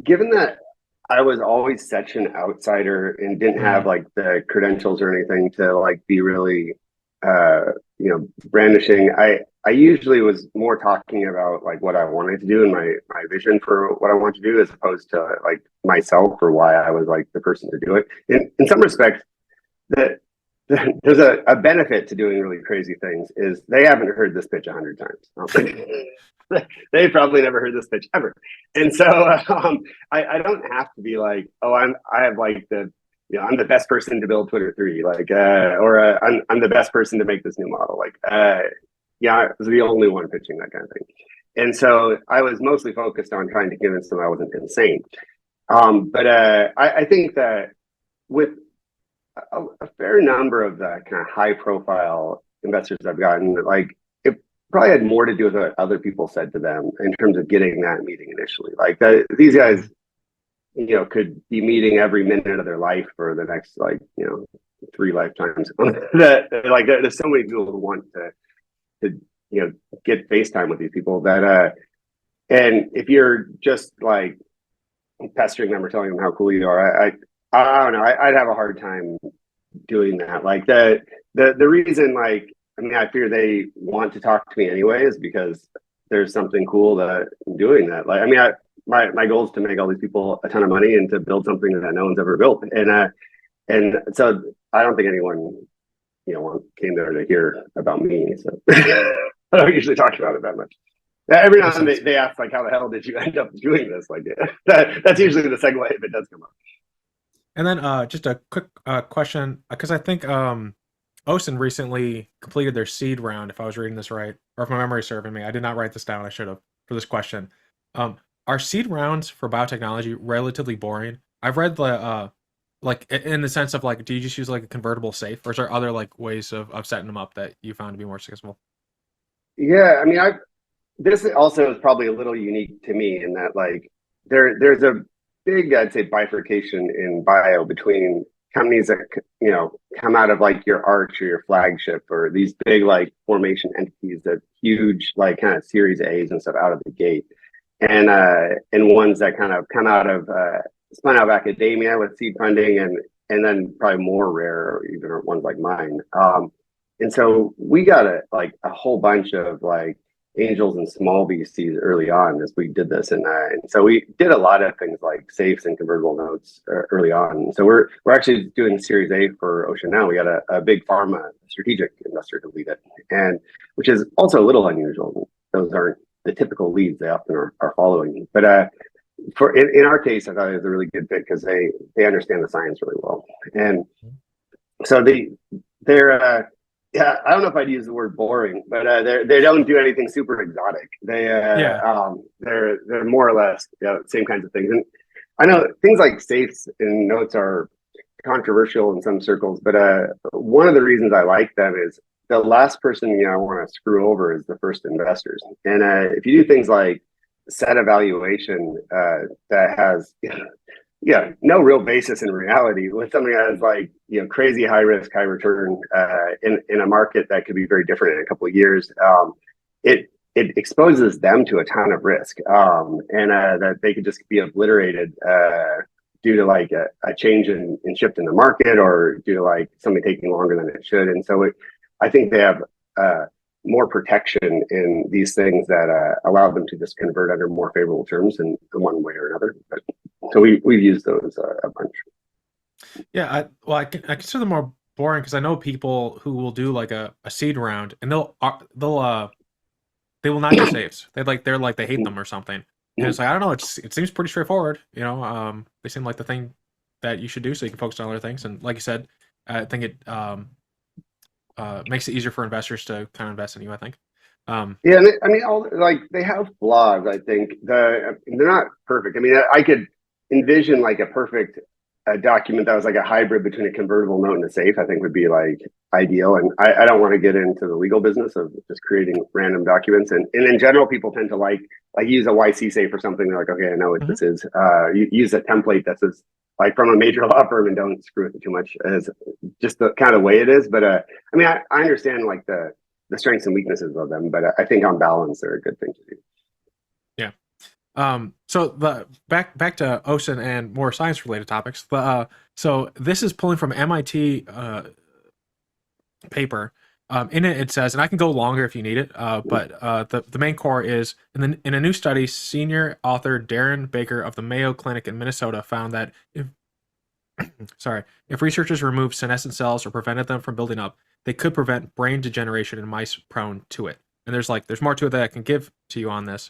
Speaker 2: given that I was always such an outsider and didn't have like the credentials or anything to like be really, brandishing. I usually was more talking about like what I wanted to do and my vision for what I wanted to do, as opposed to like myself or why I was like the person to do it. In some respects, that there's a benefit to doing really crazy things is they haven't heard this pitch 100 times. They probably never heard this pitch ever. And so I don't have to be like, oh, I'm the best person to build Twitter 3, I'm the best person to make this new model. I was the only one pitching that kind of thing. And so I was mostly focused on trying to convince them I wasn't insane. But I think that with a fair number of the kind of high profile investors I've gotten, like it probably had more to do with what other people said to them in terms of getting that meeting initially. Like these guys, could be meeting every minute of their life for the next 3 lifetimes. There's so many people who want to get FaceTime with these people that and if you're just like pestering them or telling them how cool you are, I don't know. I'd have a hard time doing that. Like the reason, I fear they want to talk to me anyway is because there's something cool that I'm doing that. My goal is to make all these people a ton of money and to build something that no one's ever built. And so I don't think anyone, came there to hear about me. So I don't usually talk about it that much. Every now and then they ask like, how the hell did you end up doing this? Like that's usually the segue if it does come up.
Speaker 1: And then just a quick question, because I think Oisin recently completed their seed round, if I was reading this right, or if my memory is serving me. I did not write this down. I should have for this question. Are seed rounds for biotechnology relatively boring? I've read the in the sense of like, do you just use like a convertible safe, or is there other like ways of setting them up that you found to be more successful?
Speaker 2: Yeah, this also is probably a little unique to me in that like there's a big, I'd say, bifurcation in bio between companies that come out of like your arch or your flagship or these big like formation entities that huge like kind of Series A's and stuff out of the gate, and ones that kind of come out of spun out of academia with seed funding and then probably more rare even ones like mine. And so we got a whole bunch of like angels and small VCs early on as we did this, and so we did a lot of things like safes and convertible notes early on. So we're actually doing Series A for Ocean now. We got a big pharma strategic investor to lead it, and which is also a little unusual. Those aren't the typical leads they often are following. But in our case, I thought it was a really good fit because they understand the science really well, and so they're. Yeah, I don't know if I'd use the word boring, but they don't do anything super exotic. They're more or less same kinds of things. And I know things like safes and notes are controversial in some circles, but one of the reasons I like them is the last person I want to screw over is the first investors. And if you do things like set evaluation that has no real basis in reality with something that is like crazy high risk, high return in a market that could be very different in a couple of years, it exposes them to a ton of risk, and that they could just be obliterated due to like a change in shift in the market or due to like something taking longer than it should. And so I think they have more protection in these things that allow them to just convert under more favorable terms in one way or another. But, so we've used those a bunch.
Speaker 1: Yeah, I consider them more boring because I know people who will do like a seed round and they will not do saves. They hate them or something. And it's like, I don't know, it seems pretty straightforward. They seem like the thing that you should do so you can focus on other things. And like you said, I think it makes it easier for investors to kind of invest in you, I think.
Speaker 2: Yeah, they have flaws. I think they're not perfect. I could envision like a perfect document that was like a hybrid between a convertible note and a safe. I think would be like ideal. And I don't want to get into the legal business of just creating random documents. And in general, people tend to like use a YC safe or something. They're like, okay, I know what this is. You use a template that says like from a major law firm and don't screw with it too much, as just the kind of way it is. But I mean, I understand like the strengths and weaknesses of them, but I think on balance they're a good thing to do.
Speaker 1: So the back to Oisin and more science related topics. So this is pulling from MIT paper. In it says, and I can go longer if you need it, but the main core is in a new study, senior author Darren Baker of the Mayo Clinic in Minnesota found that if researchers removed senescent cells or prevented them from building up, they could prevent brain degeneration in mice prone to it. And there's more to it that I can give to you on this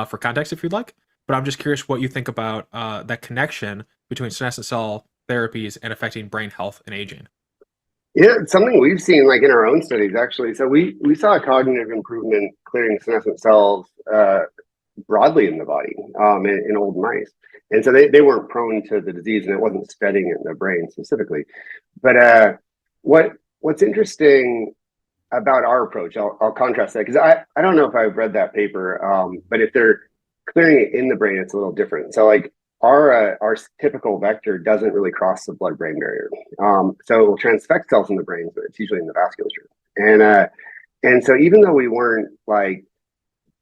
Speaker 1: for context if you'd like. But I'm just curious what you think about that connection between senescent cell therapies and affecting brain health and aging.
Speaker 2: Yeah, it's something we've seen like in our own studies actually. So we saw a cognitive improvement clearing senescent cells broadly in the body in old mice. And so they weren't prone to the disease, and it wasn't spreading in the brain specifically. But what's interesting about our approach, I'll contrast that, because I don't know if I've read that paper, but if they're clearing it in the brain, it's a little different. So like our typical vector doesn't really cross the blood-brain barrier. So it will transfect cells in the brain, but it's usually in the vasculature. And so even though we weren't like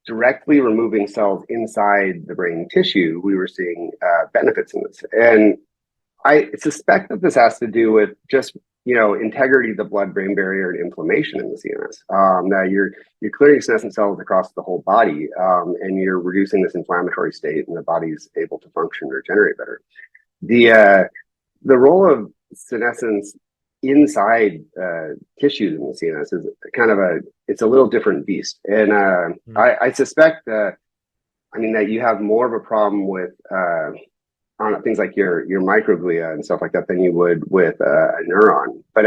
Speaker 2: directly removing cells inside the brain tissue, we were seeing benefits in this. And I suspect that this has to do with just integrity of the blood-brain barrier and inflammation in the CNS. That you're clearing senescent cells across the whole body, and you're reducing this inflammatory state, and the body's able to function and regenerate better. The role of senescence inside tissues in the CNS is kind of it's a little different beast. And I suspect that you have more of a problem with on things like your microglia and stuff like that than you would with a neuron. But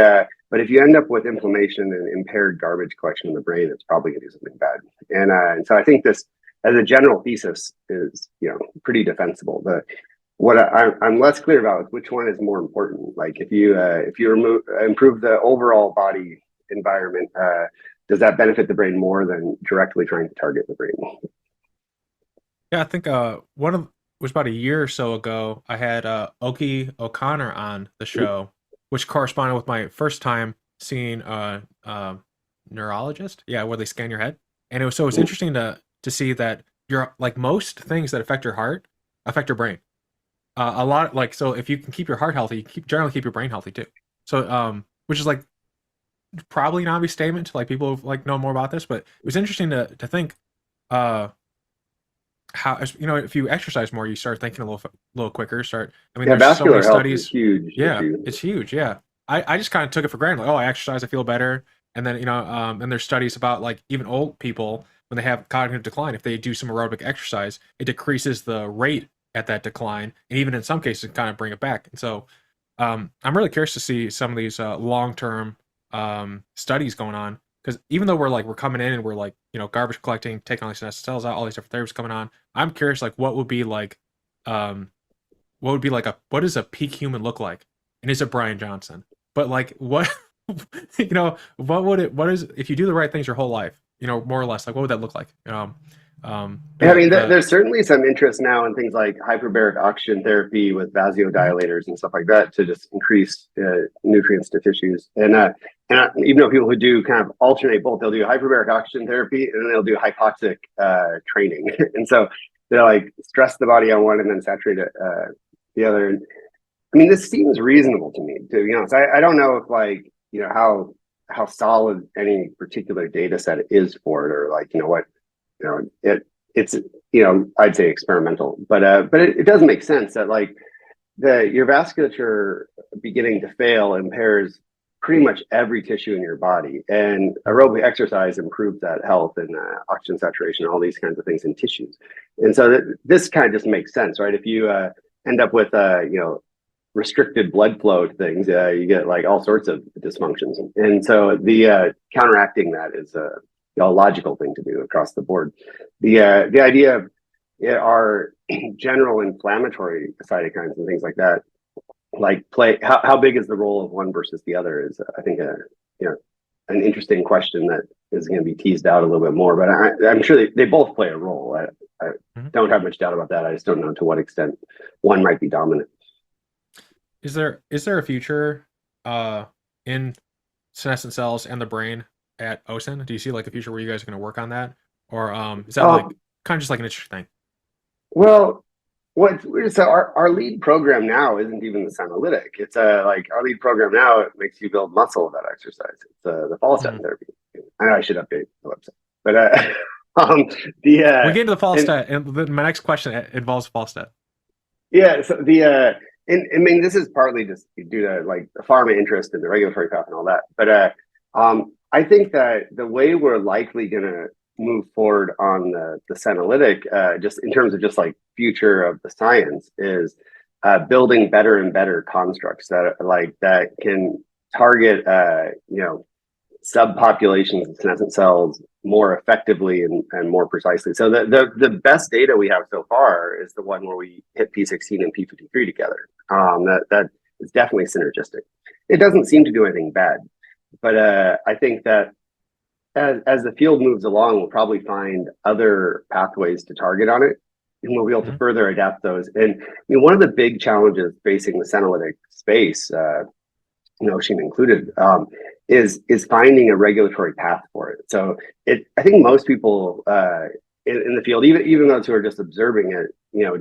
Speaker 2: if you end up with inflammation and impaired garbage collection in the brain, it's probably going to do something bad. And so I think this, as a general thesis, is pretty defensible. But what I'm less clear about is which one is more important. Like if you improve the overall body environment, does that benefit the brain more than directly trying to target the brain?
Speaker 1: Yeah, I think it was about a year or so ago, I had Oki O'Connor on the show, which corresponded with my first time seeing a neurologist. Yeah, where they scan your head. And it's interesting to see that like most things that affect your heart affect your brain. A lot, like, so if you can keep your heart healthy, you generally keep your brain healthy too. So which is like probably an obvious statement to like people who like know more about this, but it was interesting to think how, if you exercise more, you start thinking a little quicker. There's so many studies.
Speaker 2: Is huge.
Speaker 1: Yeah, it's huge. Yeah, I just kind of took it for granted. Like, oh, I exercise, I feel better. And then and there's studies about like even old people when they have cognitive decline, if they do some aerobic exercise, it decreases the rate at that decline, and even in some cases, kind of bring it back. And so, I'm really curious to see some of these long-term studies going on. Because even though we're coming in and we're like, garbage collecting, taking all these senescent cells out, all these different therapies coming on, I'm curious, like, what does a peak human look like? And is it Brian Johnson? But like, what, if you do the right things your whole life, more or less, like, what would that look like?
Speaker 2: There's certainly some interest now in things like hyperbaric oxygen therapy with vasodilators and stuff like that to just increase nutrients to tissues. And even though people who do kind of alternate both, they'll do hyperbaric oxygen therapy and then they'll do hypoxic training. And so they'll like stress the body on one and then saturate it the other. And this seems reasonable to me, to be honest. I don't know if like, how solid any particular data set is for it, or like, it's I'd say experimental, but it does make sense that like your vasculature beginning to fail impairs pretty much every tissue in your body, and aerobic exercise improves that health and oxygen saturation, all these kinds of things in tissues. And so this kind of just makes sense, right? If you end up with restricted blood flow to things, you get like all sorts of dysfunctions, and so the counteracting that is a logical thing to do across the board. The idea of our general inflammatory cytokines and things like that, like how big is the role of one versus the other, is I think an interesting question that is going to be teased out a little bit more. But I'm sure they both play a role. I don't have much doubt about that. I just don't know to what extent one might be dominant.
Speaker 1: Is there a future in senescent cells and the brain at Oisin? Do you see like a future where you guys are going to work on that, or is that like
Speaker 2: Um,
Speaker 1: kind of just like an interesting thing?
Speaker 2: well, so our lead program now isn't even the senolytic. It's like our lead program now, it makes you build muscle with that exercise. It's the follistatin
Speaker 1: Mhm.
Speaker 2: therapy. I know I should update the website, but um,
Speaker 1: We get into the
Speaker 2: and
Speaker 1: Falstat, and my next question involves Falstat.
Speaker 2: yeah, so and I mean, this is partly just due to like the pharma interest in the regulatory path and all that. But I think that the way we're likely going to move forward on the senolytic, just in terms of just like future of the science, is building better and better constructs that can target subpopulations of senescent cells more effectively and more precisely. So the best data we have so far is the one where we hit P16 and P53 together. That is definitely synergistic. It doesn't seem to do anything bad, but I think that as the field moves along, we'll probably find other pathways to target on it, and we'll be able to
Speaker 1: Mhm.
Speaker 2: further adapt those. And I mean, one of the big challenges facing the senolytic space, Oisin included, is finding a regulatory path for it. So I think most people in the field, even those who are just observing it,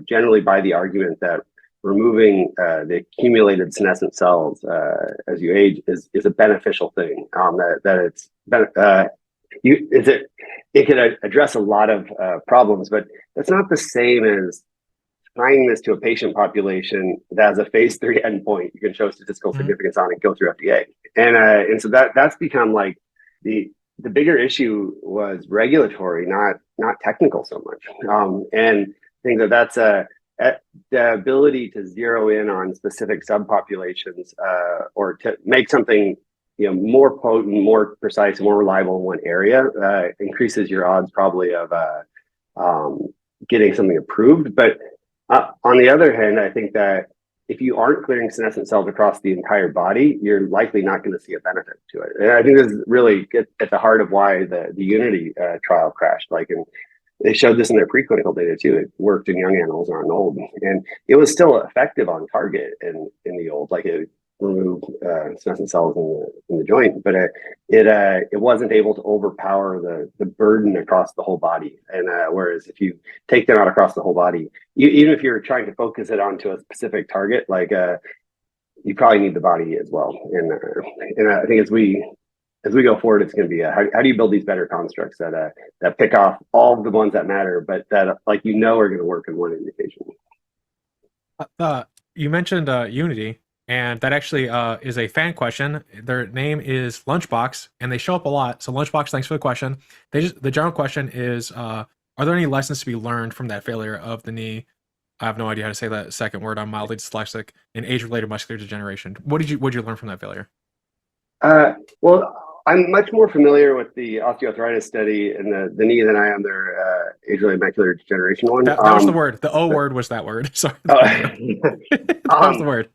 Speaker 2: generally buy the argument that removing the accumulated senescent cells as you age is a beneficial thing. That it's it can address a lot of problems, but that's not the same as tying this to a patient population that has a phase 3 endpoint you can show statistical
Speaker 1: Mhm.
Speaker 2: significance on and go through FDA. And so that's become like the bigger issue was regulatory, not technical so much. And I think that's the ability to zero in on specific subpopulations or to make something more potent, more precise, more reliable in one area increases your odds probably of getting something approved. But on the other hand, I think that if you aren't clearing senescent cells across the entire body, you're likely not going to see a benefit to it. And I think this is really at the heart of why the Unity trial crashed. And they showed this in their preclinical data too. It worked in young animals, not in old, and it was still effective on target in the old. Like it removed senescent cells in the joint, but it wasn't able to overpower the burden across the whole body. And whereas if you take them out across the whole body, even if you're trying to focus it onto a specific target, you probably need the body as well. And I think as we go forward, it's going to be how do you build these better constructs that pick off all of the ones that matter, but that are going to work in one indication.
Speaker 1: You mentioned Unity, and that actually is a fan question. Their name is Lunchbox, and they show up a lot. So Lunchbox, thanks for the question. The general question is, are there any lessons to be learned from that failure of the knee? I have no idea how to say that second word. I'm mildly dyslexic. In age-related muscular degeneration. What did you learn from that failure?
Speaker 2: Well, I'm much more familiar with the osteoarthritis study and the knee than I am their age-related macular degeneration one.
Speaker 1: That was the word. The O word was that word. Sorry. That was the word.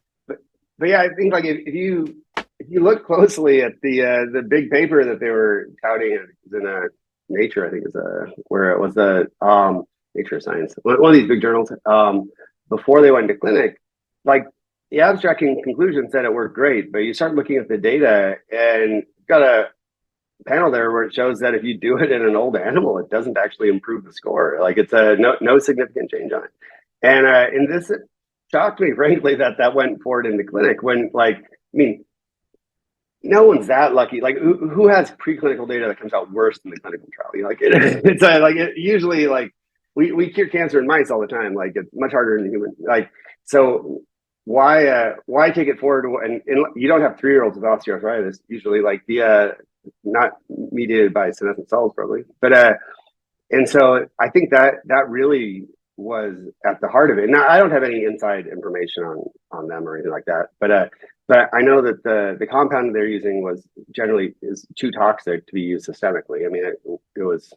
Speaker 2: But yeah, I think if you look closely at the big paper that they were touting, it was in Nature, I think is where it was the Nature Science, one of these big journals. Before they went to clinic, like the abstract conclusion said it worked great, but you start looking at the data and got a panel there where it shows that if you do it in an old animal, it doesn't actually improve the score. Like it's no significant change on it. And this shocked me, frankly, that went forward in the clinic when, no one's that lucky. Like who has preclinical data that comes out worse than the clinical trial? Usually we cure cancer in mice all the time. Like it's much harder in humans. So why take it forward? And you don't have 3-year-olds with osteoarthritis usually. Not mediated by senescent cells probably, but and so I think that really was at the heart of it. Now I don't have any inside information on them or anything like that, but I know that the compound they're using is too toxic to be used systemically. I mean, it was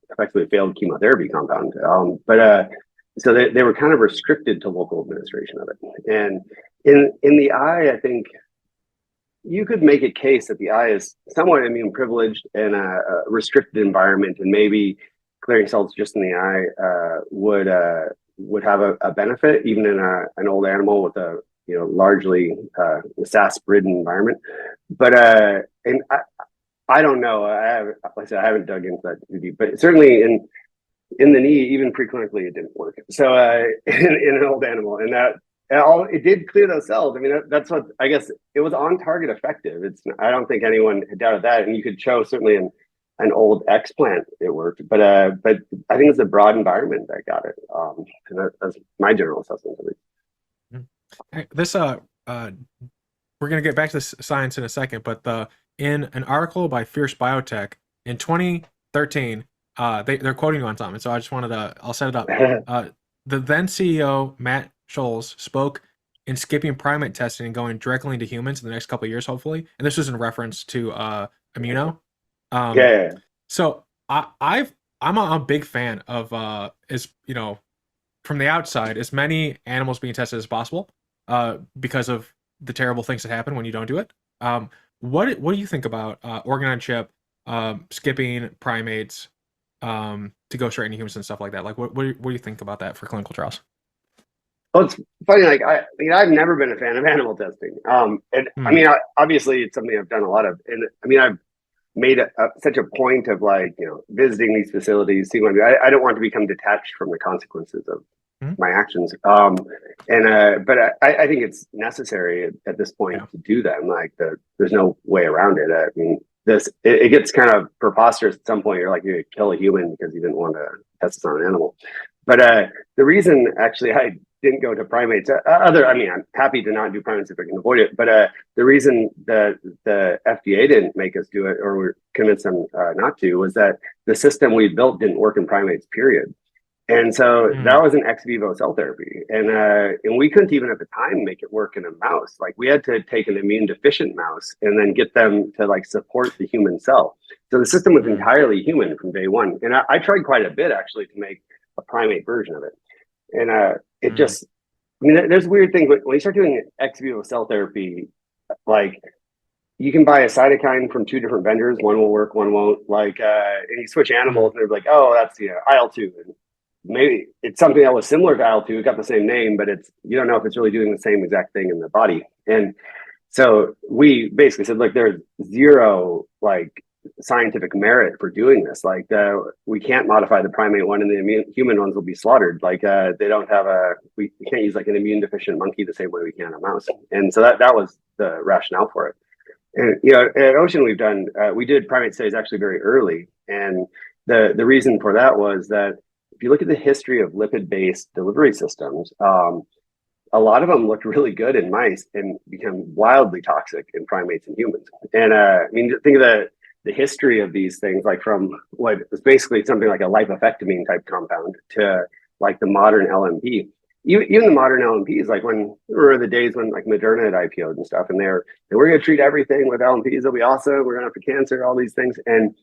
Speaker 2: effectively a failed chemotherapy compound, so they were kind of restricted to local administration of it. And in the eye, I think you could make a case that the eye is somewhat immune privileged in a restricted environment, and maybe clearing cells just in the eye would have a benefit, even in an old animal with a largely a SaaS-ridden environment. But and I don't know. Like I said, I haven't dug into that too deep, but certainly in the knee, even preclinically, it didn't work. So in an old animal, and it did clear those cells. I mean, that's what I guess it was on target effective. I don't think anyone had doubted that, and you could show certainly in an old explant it worked, but I think it's a broad environment that got it, and that's my general assessment of it.
Speaker 1: This we're gonna get back to this science in a second, but in an article by Fierce Biotech in 2013, they're quoting you on something, so I just wanted to, I'll set it up. The then CEO Matt Scholz spoke in skipping primate testing and going directly into humans in the next couple of years, hopefully. And this was in reference to immuno. So I'm a big fan of from the outside, as many animals being tested as possible, because of the terrible things that happen when you don't do it. What do you think about organ on chip, skipping primates to go straight into humans and stuff like that? Like, what do you think about that for clinical trials?
Speaker 2: Well, it's funny. Like, I've never been a fan of animal testing. I mean, obviously, it's something I've done a lot of, and I mean, I've made such a point of visiting these facilities, seeing what I don't want to become detached from the consequences of my actions. But I think it's necessary at this point to do them. There's no way around it. I mean, it gets kind of preposterous at some point. You're like, you kill a human because you didn't want to test this on an animal. But the reason actually I didn't go to primates, I mean, I'm happy to not do primates if I can avoid it. But the reason that the FDA didn't make us do it, or we convinced them not to, was that the system we built didn't work in primates, period. And so that was an ex vivo cell therapy. And we couldn't even at the time make it work in a mouse. Like, we had to take an immune deficient mouse and then get them to support the human cell. So the system was entirely human from day one. And I tried quite a bit actually to make a primate version of it. And it just, I mean, there's weird things when you start doing ex vivo cell therapy, you can buy a cytokine from 2 different vendors. One will work, one won't. And you switch animals and they're like, oh, that's IL-2. And maybe it's something that was similar to IL-2. It got the same name, but you don't know if it's really doing the same exact thing in the body. And so we basically said, look, there's zero scientific merit for doing this. We can't modify the primate one, and the human ones will be slaughtered. They don't have we can't use an immune deficient monkey the same way we can a mouse. And so that was the rationale for it. And at Ocean we did primate studies actually very early, and the reason for that was that if you look at the history of lipid-based delivery systems, a lot of them looked really good in mice and become wildly toxic in primates and humans. And I mean, think of the history of these things, from what was basically something like a lipofectamine type compound to the modern LMP. Even the modern LMPs, when there were the days when Moderna had IPO'd and stuff, and we're going to treat everything with LMPs, it'll be awesome, we're going to have cancer, all these things. And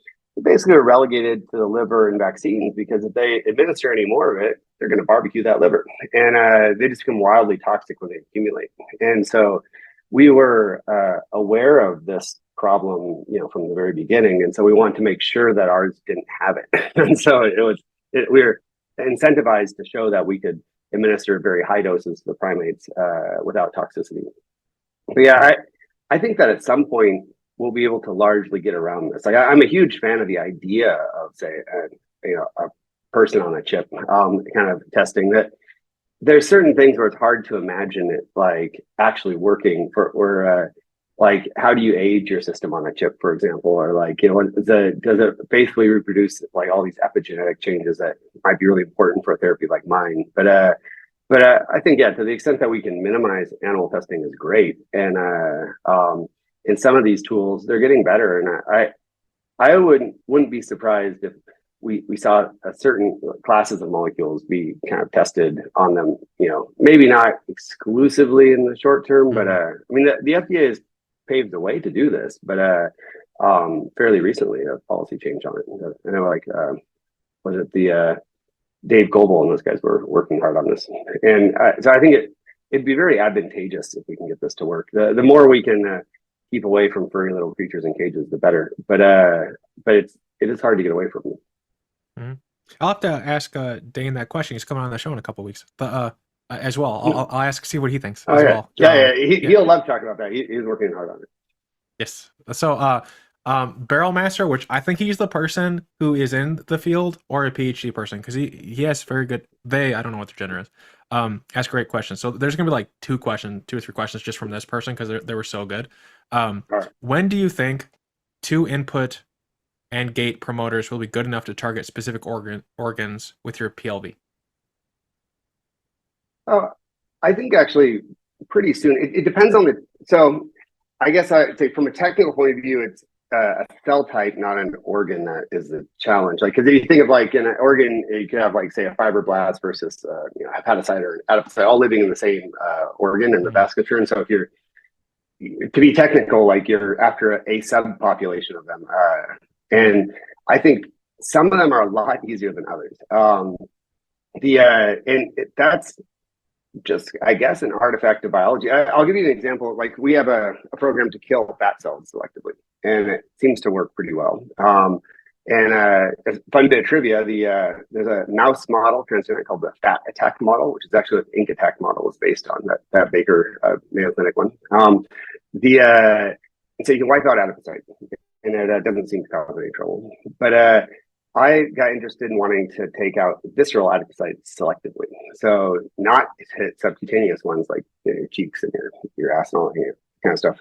Speaker 2: basically are relegated to the liver and vaccines, because if they administer any more of it, they're going to barbecue that liver. And they just become wildly toxic when they accumulate. And so we were aware of this problem, from the very beginning. And so we wanted to make sure that ours didn't have it. And so we were incentivized to show that we could administer very high doses to the primates without toxicity. But yeah, I think that at some point we'll be able to largely get around this. I'm a huge fan of the idea of, say, a person on a chip kind of testing. That there's certain things where it's hard to imagine it actually working for, how do you age your system on a chip, for example, or does it basically reproduce all these epigenetic changes that might be really important for a therapy like mine? But I think, to the extent that we can minimize animal testing is great. And in some of these tools, they're getting better. And I wouldn't be surprised if we saw a certain classes of molecules be kind of tested on them, maybe not exclusively in the short term, but I mean, the FDA has paved the way to do this, but fairly recently a policy change on it. I know was it the Dave Goebel and those guys were working hard on this. And so I think it'd be very advantageous if we can get this to work. The more we can keep away from furry little creatures in cages, the better. But it is hard to get away from them.
Speaker 1: I'll have to ask Dane that question. He's coming on the show in a couple of weeks. But as well. I'll ask, see what he thinks
Speaker 2: Oh
Speaker 1: as
Speaker 2: yeah,
Speaker 1: well.
Speaker 2: yeah.
Speaker 1: Yeah.
Speaker 2: He'll love talking about that. He's working hard on it.
Speaker 1: Yes. So, Barrel Master, which I think he's the person who is in the field, or a PhD person, because he has very good. I don't know what their gender is. Ask great questions. So there's gonna be like two or three questions just from this person because they were so good.
Speaker 2: All right.
Speaker 1: When do you think two input and gate promoters will be good enough to target specific organs with your PLV?
Speaker 2: I think actually pretty soon. It depends on the. So I guess I'd say from a technical point of view, it's a cell type, not an organ, that is the challenge. Like, because if you think of like in an organ, you could have like say a fibroblast versus hepatocyte or an adipocyte, all living in the same organ in the vasculature. And so if you're to be technical, like you're after a subpopulation of them, and I think some of them are a lot easier than others. That's just, I guess, an artifact of biology. I'll give you an example. Like we have a program to kill fat cells selectively, and it seems to work pretty well. A fun bit of trivia: there's a mouse model transgenic called the fat attack model, which is actually what the ink attack model is based on. That Baker Mayo Clinic one. So you can wipe out adipocytes, and it doesn't seem to cause any trouble. But I got interested in wanting to take out visceral adipocytes selectively. So not hit subcutaneous ones like your cheeks and your ass and all that kind of stuff.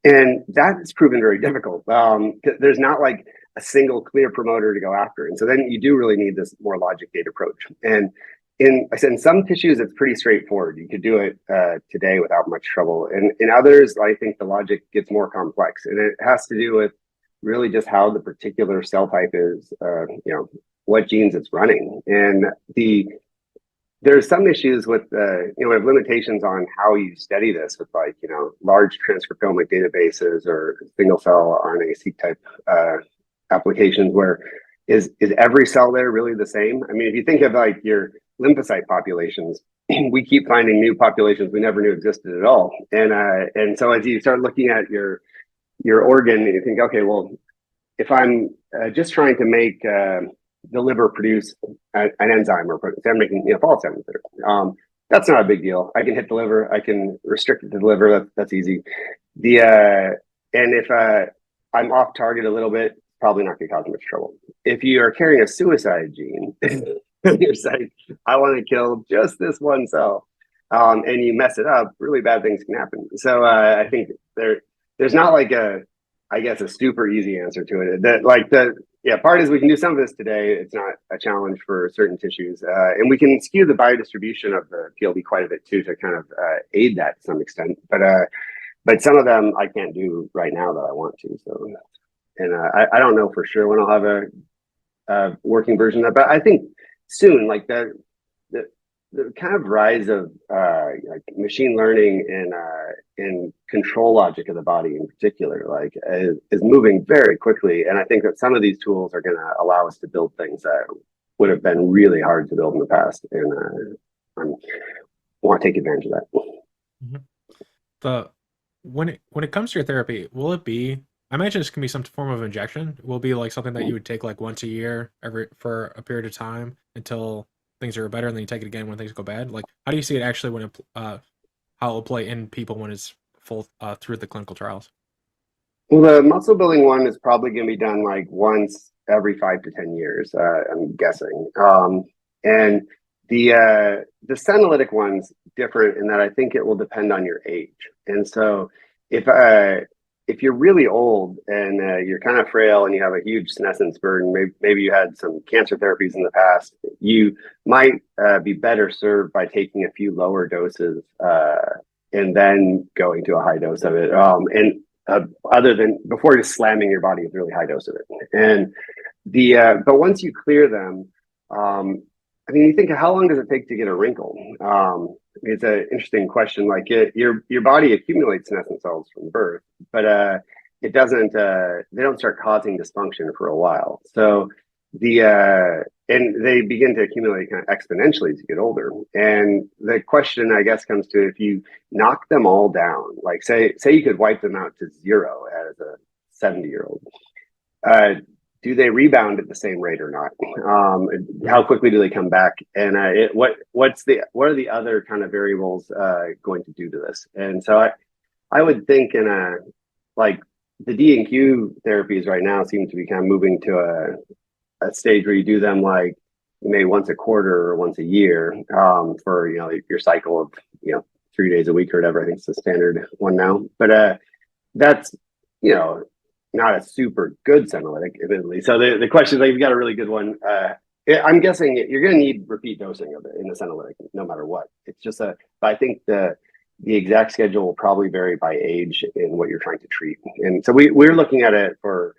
Speaker 2: And that's proven very difficult. There's not like a single clear promoter to go after. And so then you do really need this more logic gate approach. And in some tissues, it's pretty straightforward. You could do it today without much trouble. And in others, I think the logic gets more complex. And it has to do with really just how the particular cell type is, what genes it's running. And there's some issues with, we have limitations on how you study this with like, large transcriptomic databases or single cell RNA-seq type applications where is every cell there really the same? I mean, if you think of like your lymphocyte populations, we keep finding new populations we never knew existed at all. And so as you start looking at your organ, you think, okay, well, if I'm just trying to make the liver produce an enzyme or say I'm making false enzymes, that's not a big deal. I can hit the liver, I can restrict it to the liver. That's easy. And if I'm off target a little bit, probably not going to cause much trouble. If you are carrying a suicide gene, you're saying, I want to kill just this one cell, and you mess it up, really bad things can happen. So I think there's not like a super easy answer to it. Part is we can do some of this today. It's not a challenge for certain tissues. And we can skew the biodistribution of the PLD quite a bit too to kind of aid that to some extent. But some of them I can't do right now that I want to. So, and I don't know for sure when I'll have a working version of that, but I think soon, like the kind of rise of like machine learning and control logic of the body in particular, like is moving very quickly. And I think that some of these tools are going to allow us to build things that would have been really hard to build in the past. And I want to take advantage of that.
Speaker 1: Mm-hmm. When it comes to your therapy, will it be? I imagine this can be some form of injection. Will it be like something that you would take like once a year for a period of time until things are better, and then you take it again when things go bad? Like, how do you see it actually when how it will play in people when it's full through the clinical trials?
Speaker 2: Well, the muscle building one is probably going to be done like once every 5 to 10 years, I'm guessing. And the senolytic one's different in that I think it will depend on your age. And so if you're really old and you're kind of frail and you have a huge senescence burden, maybe you had some cancer therapies in the past, you might be better served by taking a few lower doses and then going to a high dose of it. Other than before just slamming your body with a really high dose of it. And but once you clear them, I mean, you think, how long does it take to get a wrinkle? It's an interesting question. Like your body accumulates senescent cells from birth, but it doesn't. They don't start causing dysfunction for a while. So and they begin to accumulate kind of exponentially as you get older. And the question, I guess, comes to if you knock them all down, like say you could wipe them out to zero as a 70-year-old. do they rebound at the same rate or not? How quickly do they come back? And what are the other kind of variables going to do to this? And so I would think like the D and Q therapies right now seem to be kind of moving to a stage where you do them like maybe once a quarter or once a year for your cycle of 3 days a week or whatever. I think it's the standard one now. But that's not a super good senolytic, admittedly. So the question is, like, you've got a really good one. I'm guessing you're going to need repeat dosing of it in the senolytic, no matter what. It's just but I think the exact schedule will probably vary by age and what you're trying to treat. And so we're looking at it for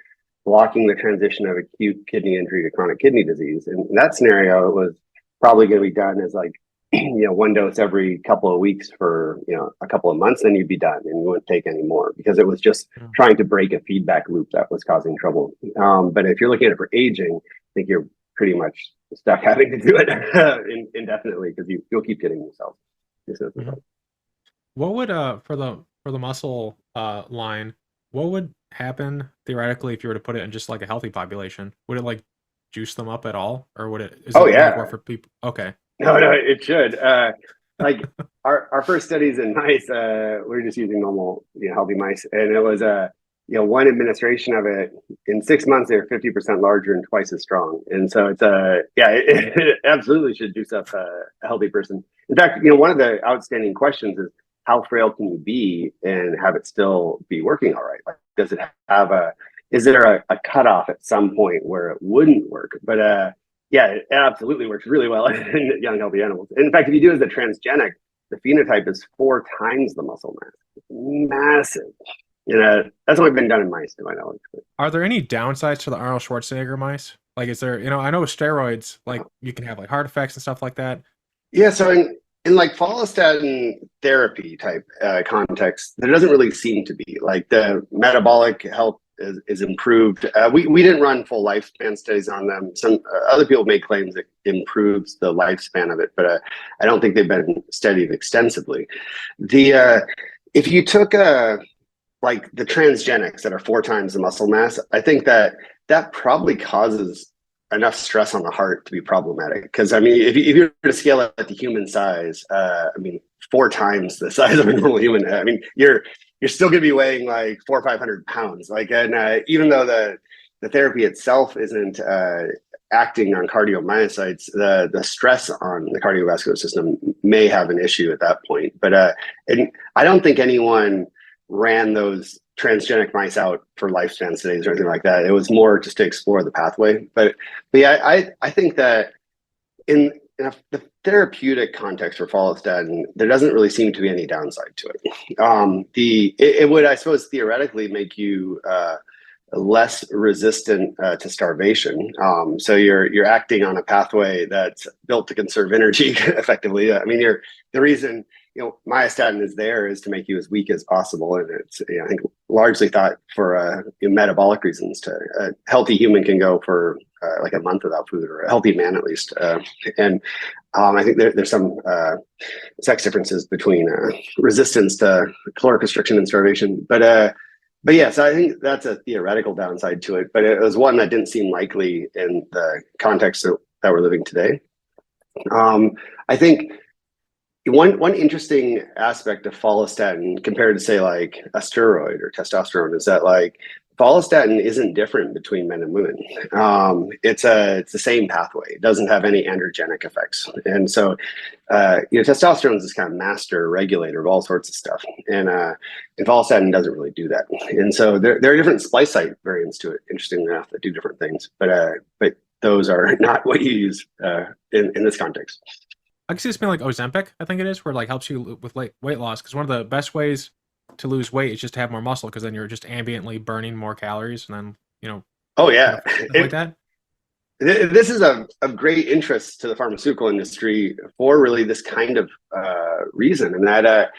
Speaker 2: blocking the transition of acute kidney injury to chronic kidney disease. And in that scenario, it was probably going to be done as like, one dose every couple of weeks for, a couple of months, then you'd be done and you wouldn't take any more, because it was just trying to break a feedback loop that was causing trouble. But if you're looking at it for aging, I think you're pretty much stuck having to do it indefinitely, because you'll keep getting yourself.
Speaker 1: Mm-hmm. What would for the muscle line, what would happen theoretically if you were to put it in just like a healthy population? Would it like juice them up at all, or would it? Work for people? Okay.
Speaker 2: No, it should. Like our first studies in mice, we were just using normal, healthy mice, and it was one administration of it in 6 months, they were 50% larger and twice as strong. And so it's it absolutely should juice up a healthy person. In fact, one of the outstanding questions is, how frail can you be and have it still be working all right? Like, does it have is there a cutoff at some point where it wouldn't work? But it absolutely works really well in young healthy animals. In fact, if you do as a transgenic, the phenotype is 4 times the muscle mass. Massive. That's only been done in mice, to my knowledge.
Speaker 1: Are there any downsides to the Arnold Schwarzenegger mice? Like, is there, I know with steroids, like you can have like heart effects and stuff like that. Yeah.
Speaker 2: So in like follistatin therapy type context, there doesn't really seem to be. Like, the metabolic health is improved. We didn't run full lifespan studies on them. Some other people make claims it improves the lifespan of it, but I don't think they've been studied extensively. If you took like the transgenics that are 4 times the muscle mass, I think that probably causes enough stress on the heart to be problematic. Because if you were to scale it at the human size, 4 times the size of a normal human, you're still going to be weighing like 400 or 500 pounds. Like, and even though the therapy itself isn't acting on cardiomyocytes, the stress on the cardiovascular system may have an issue at that point. But and I don't think anyone ran those transgenic mice out for lifespan studies or anything like that. It was more just to explore the pathway. But yeah, I think that in the therapeutic context for follistatin, there doesn't really seem to be any downside to it. It would, I suppose, theoretically make you less resistant to starvation. So you're acting on a pathway that's built to conserve energy effectively. The reason myostatin is there is to make you as weak as possible, and it's I think largely thought for metabolic reasons. A healthy human can go for like a month without food, or a healthy man at least. And I think there's some sex differences between resistance to caloric restriction and starvation. But yeah, so I think that's a theoretical downside to it, but it was one that didn't seem likely in the context that we're living today. I think one interesting aspect of follistatin compared to, say, like a steroid or testosterone is that, like, follistatin isn't different between men and women. It's the same pathway. It doesn't have any androgenic effects. And so, testosterone is this kind of master regulator of all sorts of stuff. And follistatin doesn't really do that. And so there are different splice site variants to it, interestingly enough, that do different things. But those are not what you use in this context.
Speaker 1: I can see this being like Ozempic, I think it is, where it like helps you with weight loss. Because one of the best ways to lose weight is just to have more muscle, because then you're just ambiently burning more calories, and then
Speaker 2: Oh yeah,
Speaker 1: like that.
Speaker 2: This is of great interest to the pharmaceutical industry for really this kind of reason, and that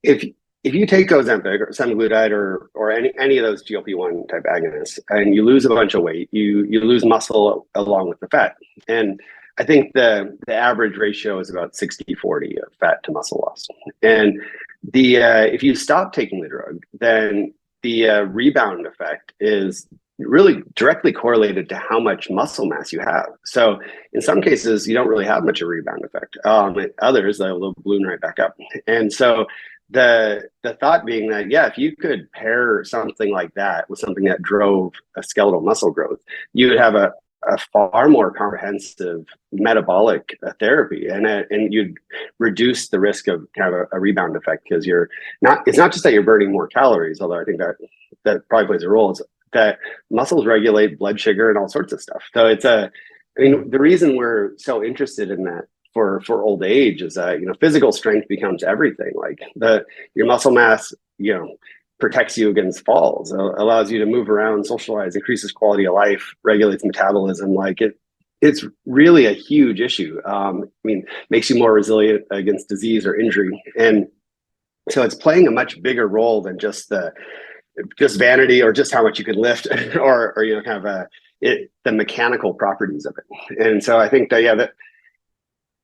Speaker 2: if you take Ozempic or semaglutide or any of those GLP-1 type agonists, and you lose a bunch of weight, you lose muscle along with the fat. And I think the average ratio is about 60-40 of fat to muscle loss. And if you stop taking the drug, then the rebound effect is really directly correlated to how much muscle mass you have. So in some cases, you don't really have much of a rebound effect. In others, they'll balloon right back up. And so the thought being that, yeah, if you could pair something like that with something that drove a skeletal muscle growth, you would have a far more comprehensive metabolic therapy, and you'd reduce the risk of kind of a rebound effect, because it's not just that you're burning more calories, although I think that probably plays a role. It's that muscles regulate blood sugar and all sorts of stuff. So I mean, the reason we're so interested in that for old age is that, physical strength becomes everything. Like your muscle mass, protects you against falls, allows you to move around, socialize, increases quality of life, regulates metabolism. Like it's really a huge issue. I mean, makes you more resilient against disease or injury. And so it's playing a much bigger role than just vanity or just how much you can lift or kind of the mechanical properties of it. And so I think that,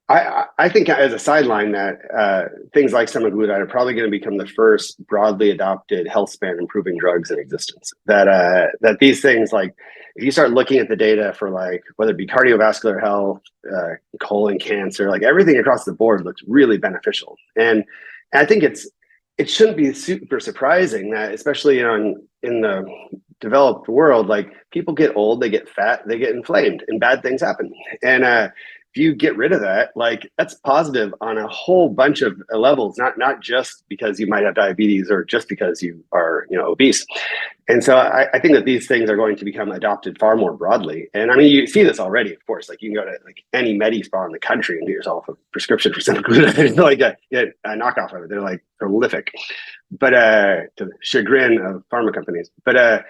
Speaker 2: I think as a sideline that things like semaglutide are probably going to become the first broadly adopted health span improving drugs in existence. That these things, like if you start looking at the data for like whether it be cardiovascular health, colon cancer, like everything across the board looks really beneficial. And I think it shouldn't be super surprising that, especially in the developed world, like people get old, they get fat, they get inflamed, and bad things happen. And if you get rid of that, like that's positive on a whole bunch of levels, not just because you might have diabetes or just because you are obese. And so I think that these things are going to become adopted far more broadly. And I mean, you see this already, of course. Like you can go to like any med spa in the country and get yourself a prescription for semaglutide, like a knockoff of it. They're like prolific, but to the chagrin of pharma companies. But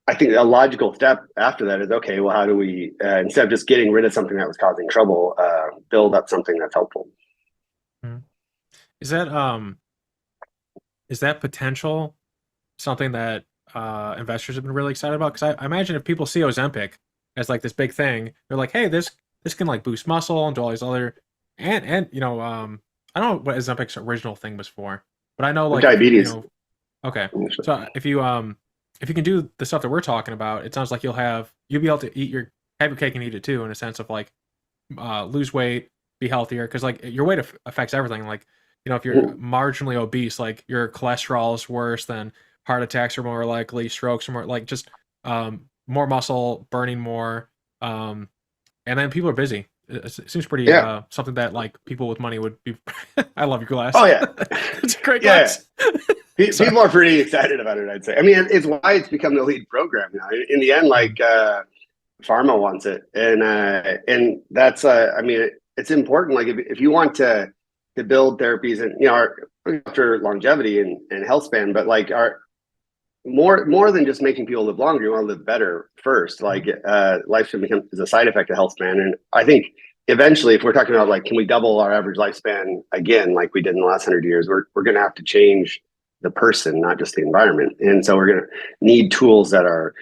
Speaker 2: I think a logical step after that is, okay, well, how do we, instead of just getting rid of something that was causing trouble, build up something that's helpful?
Speaker 1: Is that potential something that investors have been really excited about? Because I imagine if people see OZEMPIC as like this big thing, they're like, hey, this can like boost muscle and do all these other, and I don't know what OZEMPIC's original thing was for, but I know like
Speaker 2: diabetes.
Speaker 1: Okay, so if you can do the stuff that we're talking about, it sounds like you'll be able to have your cake and eat it too, in a sense of like lose weight, be healthier, because like your weight affects everything. Like if you're marginally obese, like your cholesterol is worse, then heart attacks are more likely, strokes are more like just more muscle burning more, and then people are busy. It seems pretty something that like people with money would be. I love your glass.
Speaker 2: Oh yeah,
Speaker 1: it's a great glass.
Speaker 2: People are pretty excited about it, I'd say. I mean, it's why it's become the lead program now. In the end, like pharma wants it, and that's I mean, it's important. Like if you want to build therapies, and after longevity and health span, but like more than just making people live longer, you want to live better first. Like lifespan is a side effect of health span, and I think eventually, if we're talking about like, can we double our average lifespan again, like we did in the last 100 years, we're going to have to change the person, not just the environment. And so we're going to need tools that are,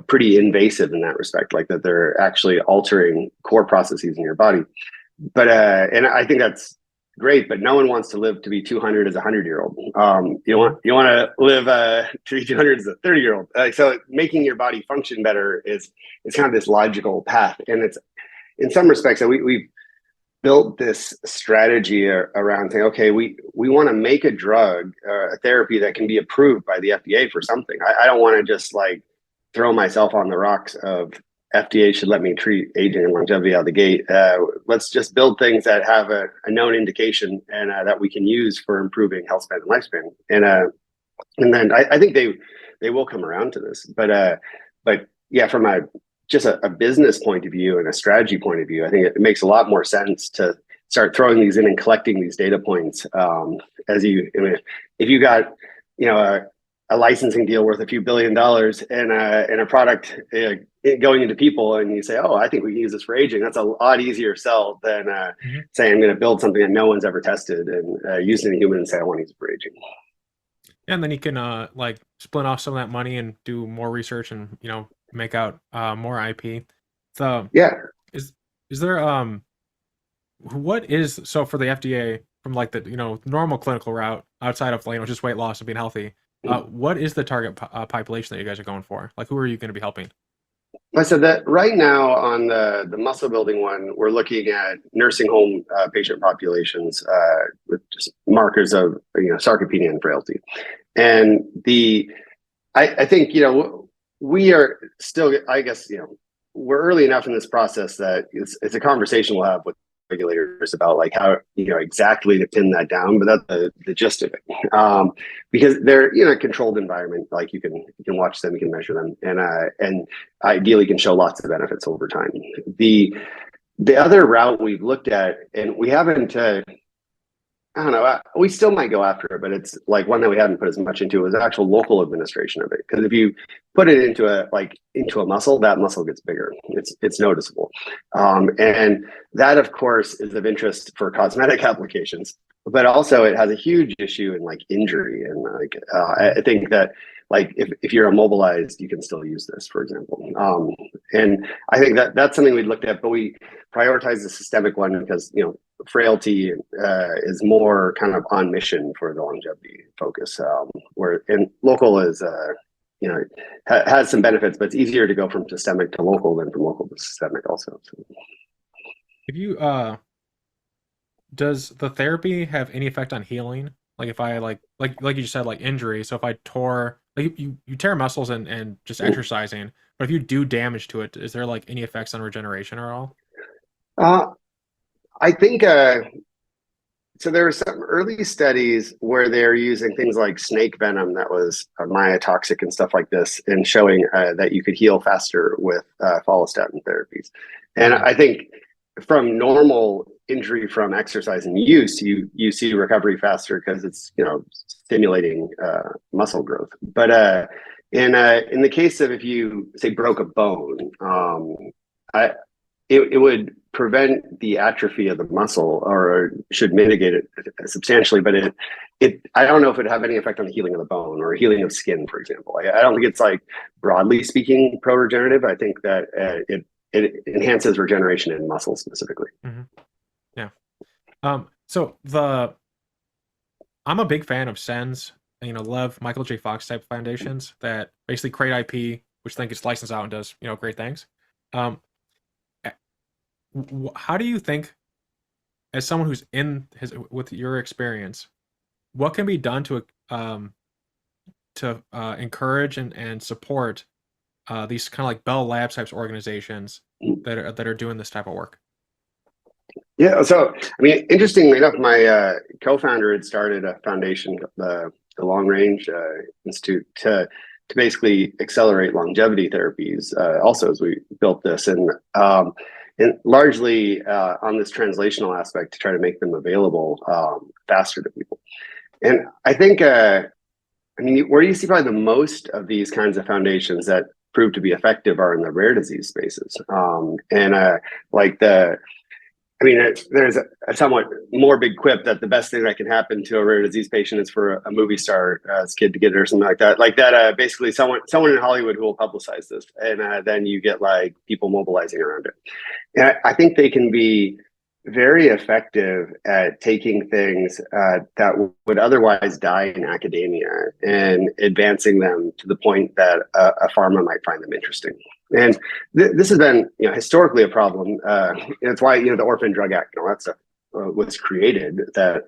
Speaker 2: pretty invasive in that respect, like that they're actually altering core processes in your body. But, and I think that's great, but no one wants to live to be 200 as a 100-year-old. You want to live to be 200 as a 30-year-old. So making your body function better is kind of this logical path. And it's, in some respects, we've built this strategy around saying, okay, we want to make a drug, a therapy that can be approved by the FDA for something. I don't want to just like throw myself on the rocks of FDA should let me treat aging and longevity out of the gate. Let's just build things that have a known indication and that we can use for improving health span and lifespan. And then I think they will come around to this. But yeah, from just a business point of view and a strategy point of view, I think it makes a lot more sense to start throwing these in and collecting these data points. If you got, a licensing deal worth a few $1 billion and a product going into people, and you say, oh, I think we can use this for aging, that's a lot easier sell than saying I'm going to build something that no one's ever tested and use it in a human and say I want to use it for aging.
Speaker 1: And then you can like split off some of that money and do more research and make out more IP. So is there what is so for the FDA from like the normal clinical route outside of just weight loss and being healthy? What is the target population that you guys are going for? Like, who are you going to be helping?
Speaker 2: I said that right now on the muscle building one, we're looking at nursing home patient populations with just markers of sarcopenia and frailty. And I think we are still, I guess we're early enough in this process that it's a conversation we'll have with regulators about like how exactly to pin that down, but that's the gist of it. Because they're in a controlled environment, like you can watch them, you can measure them, and ideally can show lots of benefits over time. The other route we've looked at, and we haven't I don't know, we still might go after it, but it's like one that we hadn't put as much into was actual local administration of it. Because if you put it into a muscle, that muscle gets bigger. It's noticeable. And that, of course, is of interest for cosmetic applications, but also it has a huge issue in like injury. And like, I think that like if you're immobilized, you can still use this, for example. And I think that's something we looked at, but we prioritize the systemic one because, frailty is more kind of on mission for the longevity focus, where in local is has some benefits, but it's easier to go from systemic to local than from local to systemic also. So.
Speaker 1: If you does the therapy have any effect on healing? Like if I like you just said, like injury. So if I tore, like you tear muscles and just exercising, but if you do damage to it, is there like any effects on regeneration at all?
Speaker 2: I think so. There were some early studies where they're using things like snake venom that was myotoxic and stuff like this, and showing that you could heal faster with follistatin therapies. And I think from normal injury from exercise and use, you see recovery faster because it's stimulating muscle growth. But in the case of if you say broke a bone, it would prevent the atrophy of the muscle, or should mitigate it substantially. But I don't know if it would have any effect on the healing of the bone or healing of skin, for example. I don't think it's like broadly speaking pro-regenerative. I think that it enhances regeneration in muscle specifically.
Speaker 1: Mm-hmm. Yeah. So I'm a big fan of SENS. Love Michael J. Fox type foundations that basically create IP, which then gets licensed out and does great things. How do you think, as someone who's with your experience, what can be done to encourage and support these kind of like Bell Labs types organizations that are doing this type of work?
Speaker 2: Yeah, so I mean, interestingly enough, my co-founder had started a foundation, the Long Range Institute, to basically accelerate longevity therapies. Also, as we built this, and largely on this translational aspect to try to make them available faster to people. And I think, where you see probably the most of these kinds of foundations that prove to be effective are in the rare disease spaces. There's a somewhat morbid quip that the best thing that can happen to a rare disease patient is for a movie star's kid to get it or something like that. Basically someone in Hollywood who will publicize this, and then you get like people mobilizing around it. And I think they can be very effective at taking things that would otherwise die in academia and advancing them to the point that a pharma might find them interesting. And this has been, historically a problem. It's why, the Orphan Drug Act and all that stuff was created. That,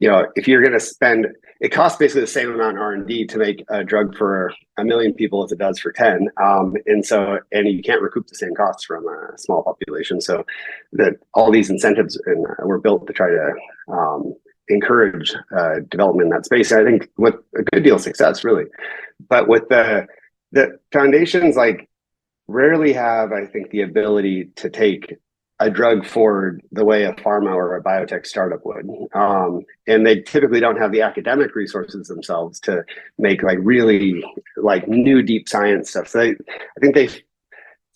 Speaker 2: if you're going to spend, it costs basically the same amount in R&D to make a drug for 1 million people as it does for 10. And you can't recoup the same costs from a small population. So that all these incentives were built to try to encourage development in that space. And I think with a good deal of success, really. But with the foundations, like, rarely have, I think, the ability to take a drug forward the way a pharma or a biotech startup would. And they typically don't have the academic resources themselves to make like really like new deep science stuff. So I think they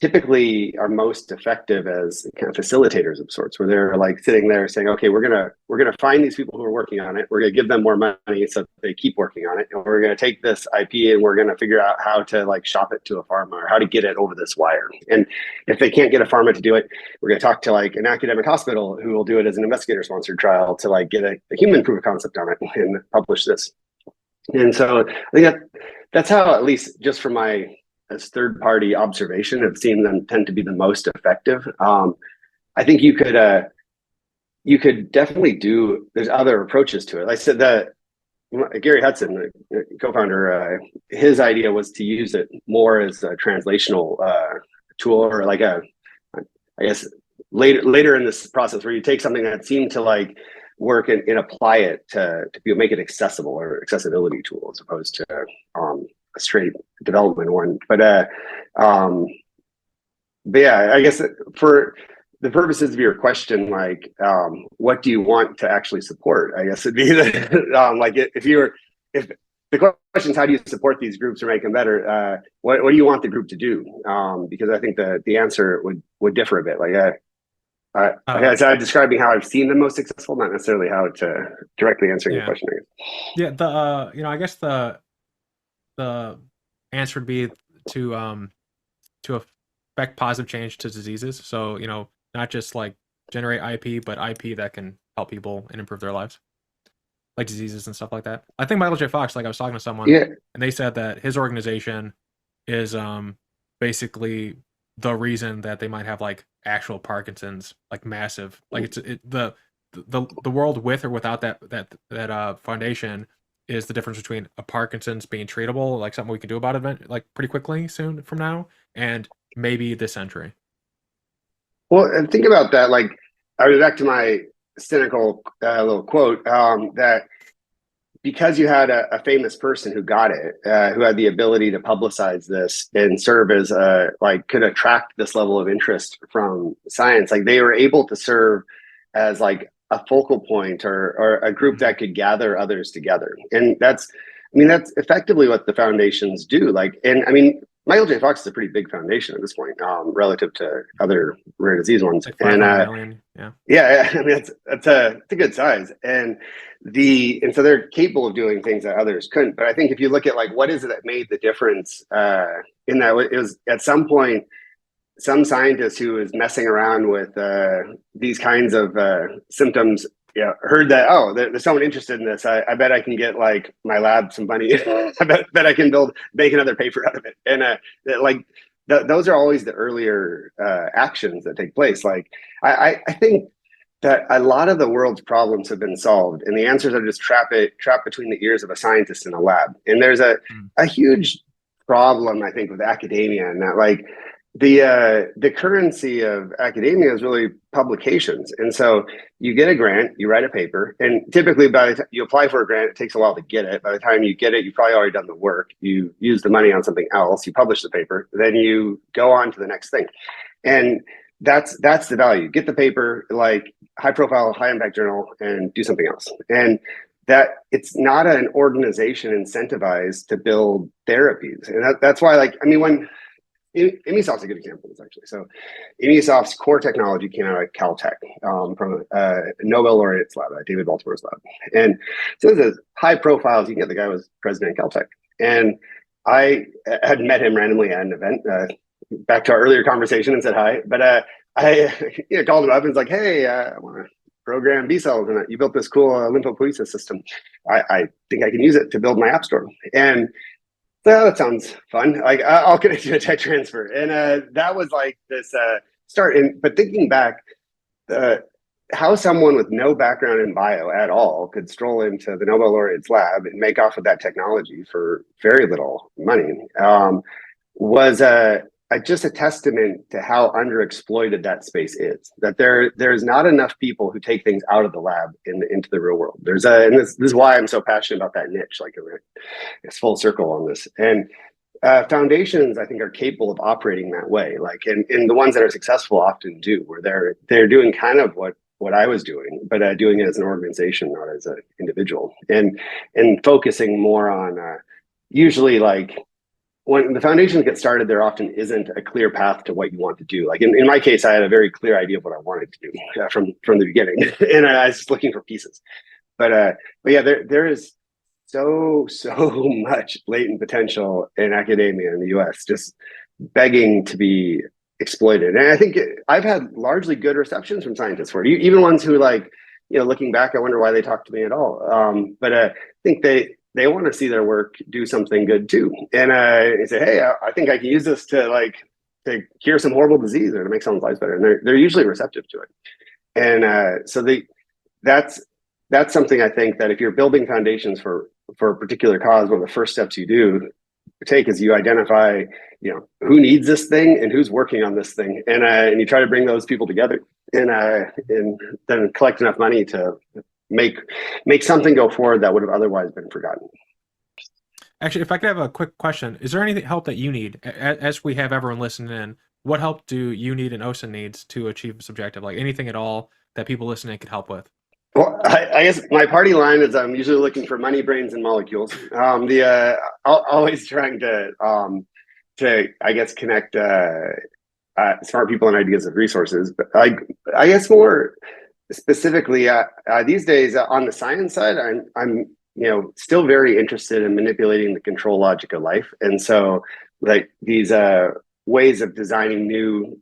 Speaker 2: typically are most effective as kind of facilitators of sorts, where they're like sitting there saying, okay, we're gonna find these people who are working on it. We're gonna give them more money so they keep working on it. And we're gonna take this IP and we're gonna figure out how to like shop it to a pharma or how to get it over this wire. And if they can't get a pharma to do it, we're gonna talk to like an academic hospital who will do it as an investigator-sponsored trial to like get a human proof of concept on it and publish this. And so I think that's how, at least just from my as third party observation, I've seen them tend to be the most effective. I think you could definitely do, there's other approaches to it. Like I said, that Gary Hudson, the co-founder, his idea was to use it more as a translational tool, or like I guess later in this process, where you take something that seemed to like work and apply it to make it accessible, or accessibility tool, as opposed to a straight development one. But yeah, I guess for the purposes of your question, like, what do you want to actually support? I guess it'd be like if the question is how do you support these groups or make them better? What do you want the group to do? Because I think the answer would differ a bit. Like I'm describing how I've seen them most successful, not necessarily how to directly answering your question.
Speaker 1: Yeah, I guess the answer would be to affect positive change to diseases. So, not just like generate IP, but IP that can help people and improve their lives, like diseases and stuff like that. I think Michael J. Fox, like I was talking to someone, and they said that his organization is basically the reason that they might have like actual Parkinson's, like massive, like the world with or without that foundation is the difference between a Parkinson's being treatable, like something we can do about it, like pretty quickly soon from now, and maybe this century.
Speaker 2: Well, and think about that. Like, I was back to my cynical little quote, that because you had a famous person who got it, who had the ability to publicize this and serve as could attract this level of interest from science, like they were able to serve as like a focal point or a group that could gather others together. And that's effectively what the foundations do. Like, and I mean, Michael J. Fox is a pretty big foundation at this point, relative to other rare disease ones.
Speaker 1: Like 500 million,
Speaker 2: yeah. I mean, it's a good size, and so they're capable of doing things that others couldn't. But I think if you look at like what is it that made the difference, in that it was at some point some scientist who was messing around with these kinds of symptoms, heard that, oh, there's someone interested in this. I bet I can get like my lab some money. I bet I can make another paper out of it. And those are always the earlier actions that take place. Like I think that a lot of the world's problems have been solved, and the answers are just trapped between the ears of a scientist in a lab. And there's a huge problem, I think, with academia, and that like the currency of academia is really publications. And so you get a grant, you write a paper, and typically by the time you apply for a grant, it takes a while to get it. By the time you get it, you've probably already done the work. You use the money on something else, you publish the paper, then you go on to the next thing. And that's the value. Get the paper, like high profile, high impact journal, and do something else. And that it's not an organization incentivized to build therapies. And that's why, like, I mean, when ImmuSoft's a good example of this, actually. So ImmuSoft's core technology came out of Caltech, from a Nobel laureate's lab, David Baltimore's lab. And so it's as high profile as you can get. The guy was president of Caltech. And I had met him randomly at an event, back to our earlier conversation, and said hi. But I called him up and was like, hey, I want to program B cells, and you built this cool lymphopoiesis system. I think I can use it to build my app store. And so that sounds fun. Like, I'll connect you to a tech transfer. And that was like this start. But thinking back, how someone with no background in bio at all could stroll into the Nobel laureate's lab and make off with that technology for very little money was just a testament to how underexploited that space is. That there's not enough people who take things out of the lab into the real world. And this is why I'm so passionate about that niche. Like, it's full circle on this. And foundations, I think, are capable of operating that way. Like, and the ones that are successful often do, where they're doing kind of what I was doing, but doing it as an organization, not as an individual, and focusing more on usually, like, when the foundations get started, there often isn't a clear path to what you want to do. Like in my case, I had a very clear idea of what I wanted to do from the beginning, and I was just looking for pieces. But yeah, there is so much latent potential in academia in the U.S. just begging to be exploited. And I think I've had largely good receptions from scientists for it, even ones who, like, looking back, I wonder why they talked to me at all. But I think they want to see their work do something good too. And they say, hey, I think I can use this to cure some horrible disease or to make someone's life better. And they're usually receptive to it. And so that's something I think that if you're building foundations for a particular cause, one of the first steps you take is you identify, who needs this thing and who's working on this thing, and you try to bring those people together, and then collect enough money to make something go forward that would have otherwise been forgotten.
Speaker 1: Actually, if I could have a quick question, is there any help that you need, as we have everyone listening in? What help do you need and Oisin needs to achieve this objective? Like anything at all that people listening could help with?
Speaker 2: Well, I guess my party line is I'm usually looking for money, brains, and molecules. Always trying to I guess connect smart people and ideas of resources. But I guess more specifically these days on the science side, I'm still very interested in manipulating the control logic of life, and so like these ways of designing new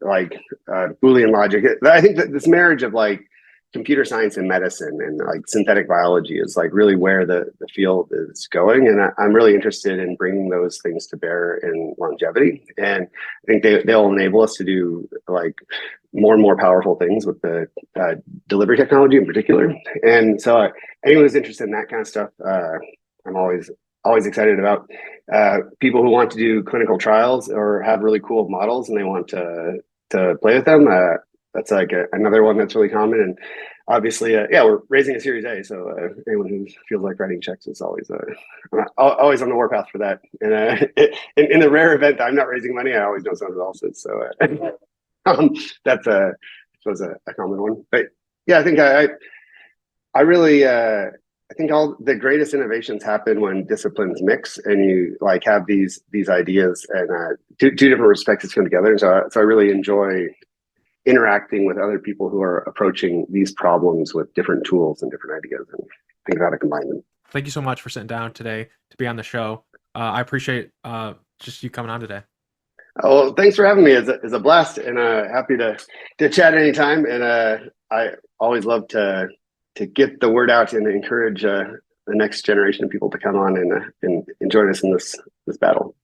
Speaker 2: Boolean logic. I think that this marriage of computer science and medicine and synthetic biology is really where the field is going, and I'm really interested in bringing those things to bear in longevity, and I think they'll enable us to do more and more powerful things with the delivery technology in particular. And so anyone who's interested in that kind of stuff, I'm always excited about. People who want to do clinical trials or have really cool models and they want to play with them, that's another one that's really common. And obviously, we're raising a Series A, so anyone who feels like writing checks is always on the warpath for that. And in the rare event that I'm not raising money, I always know someone else is. So that's I suppose a common one. But yeah, I think I really I think all the greatest innovations happen when disciplines mix and you have these ideas and two different perspectives come together. And so I really enjoy interacting with other people who are approaching these problems with different tools and different ideas and think about how to combine them.
Speaker 1: Thank you so much for sitting down today to be on the show. I appreciate just you coming on today.
Speaker 2: Oh, well, thanks for having me. It's a blast, and happy to chat anytime. And I always love to get the word out and encourage the next generation of people to come on and join us in this battle.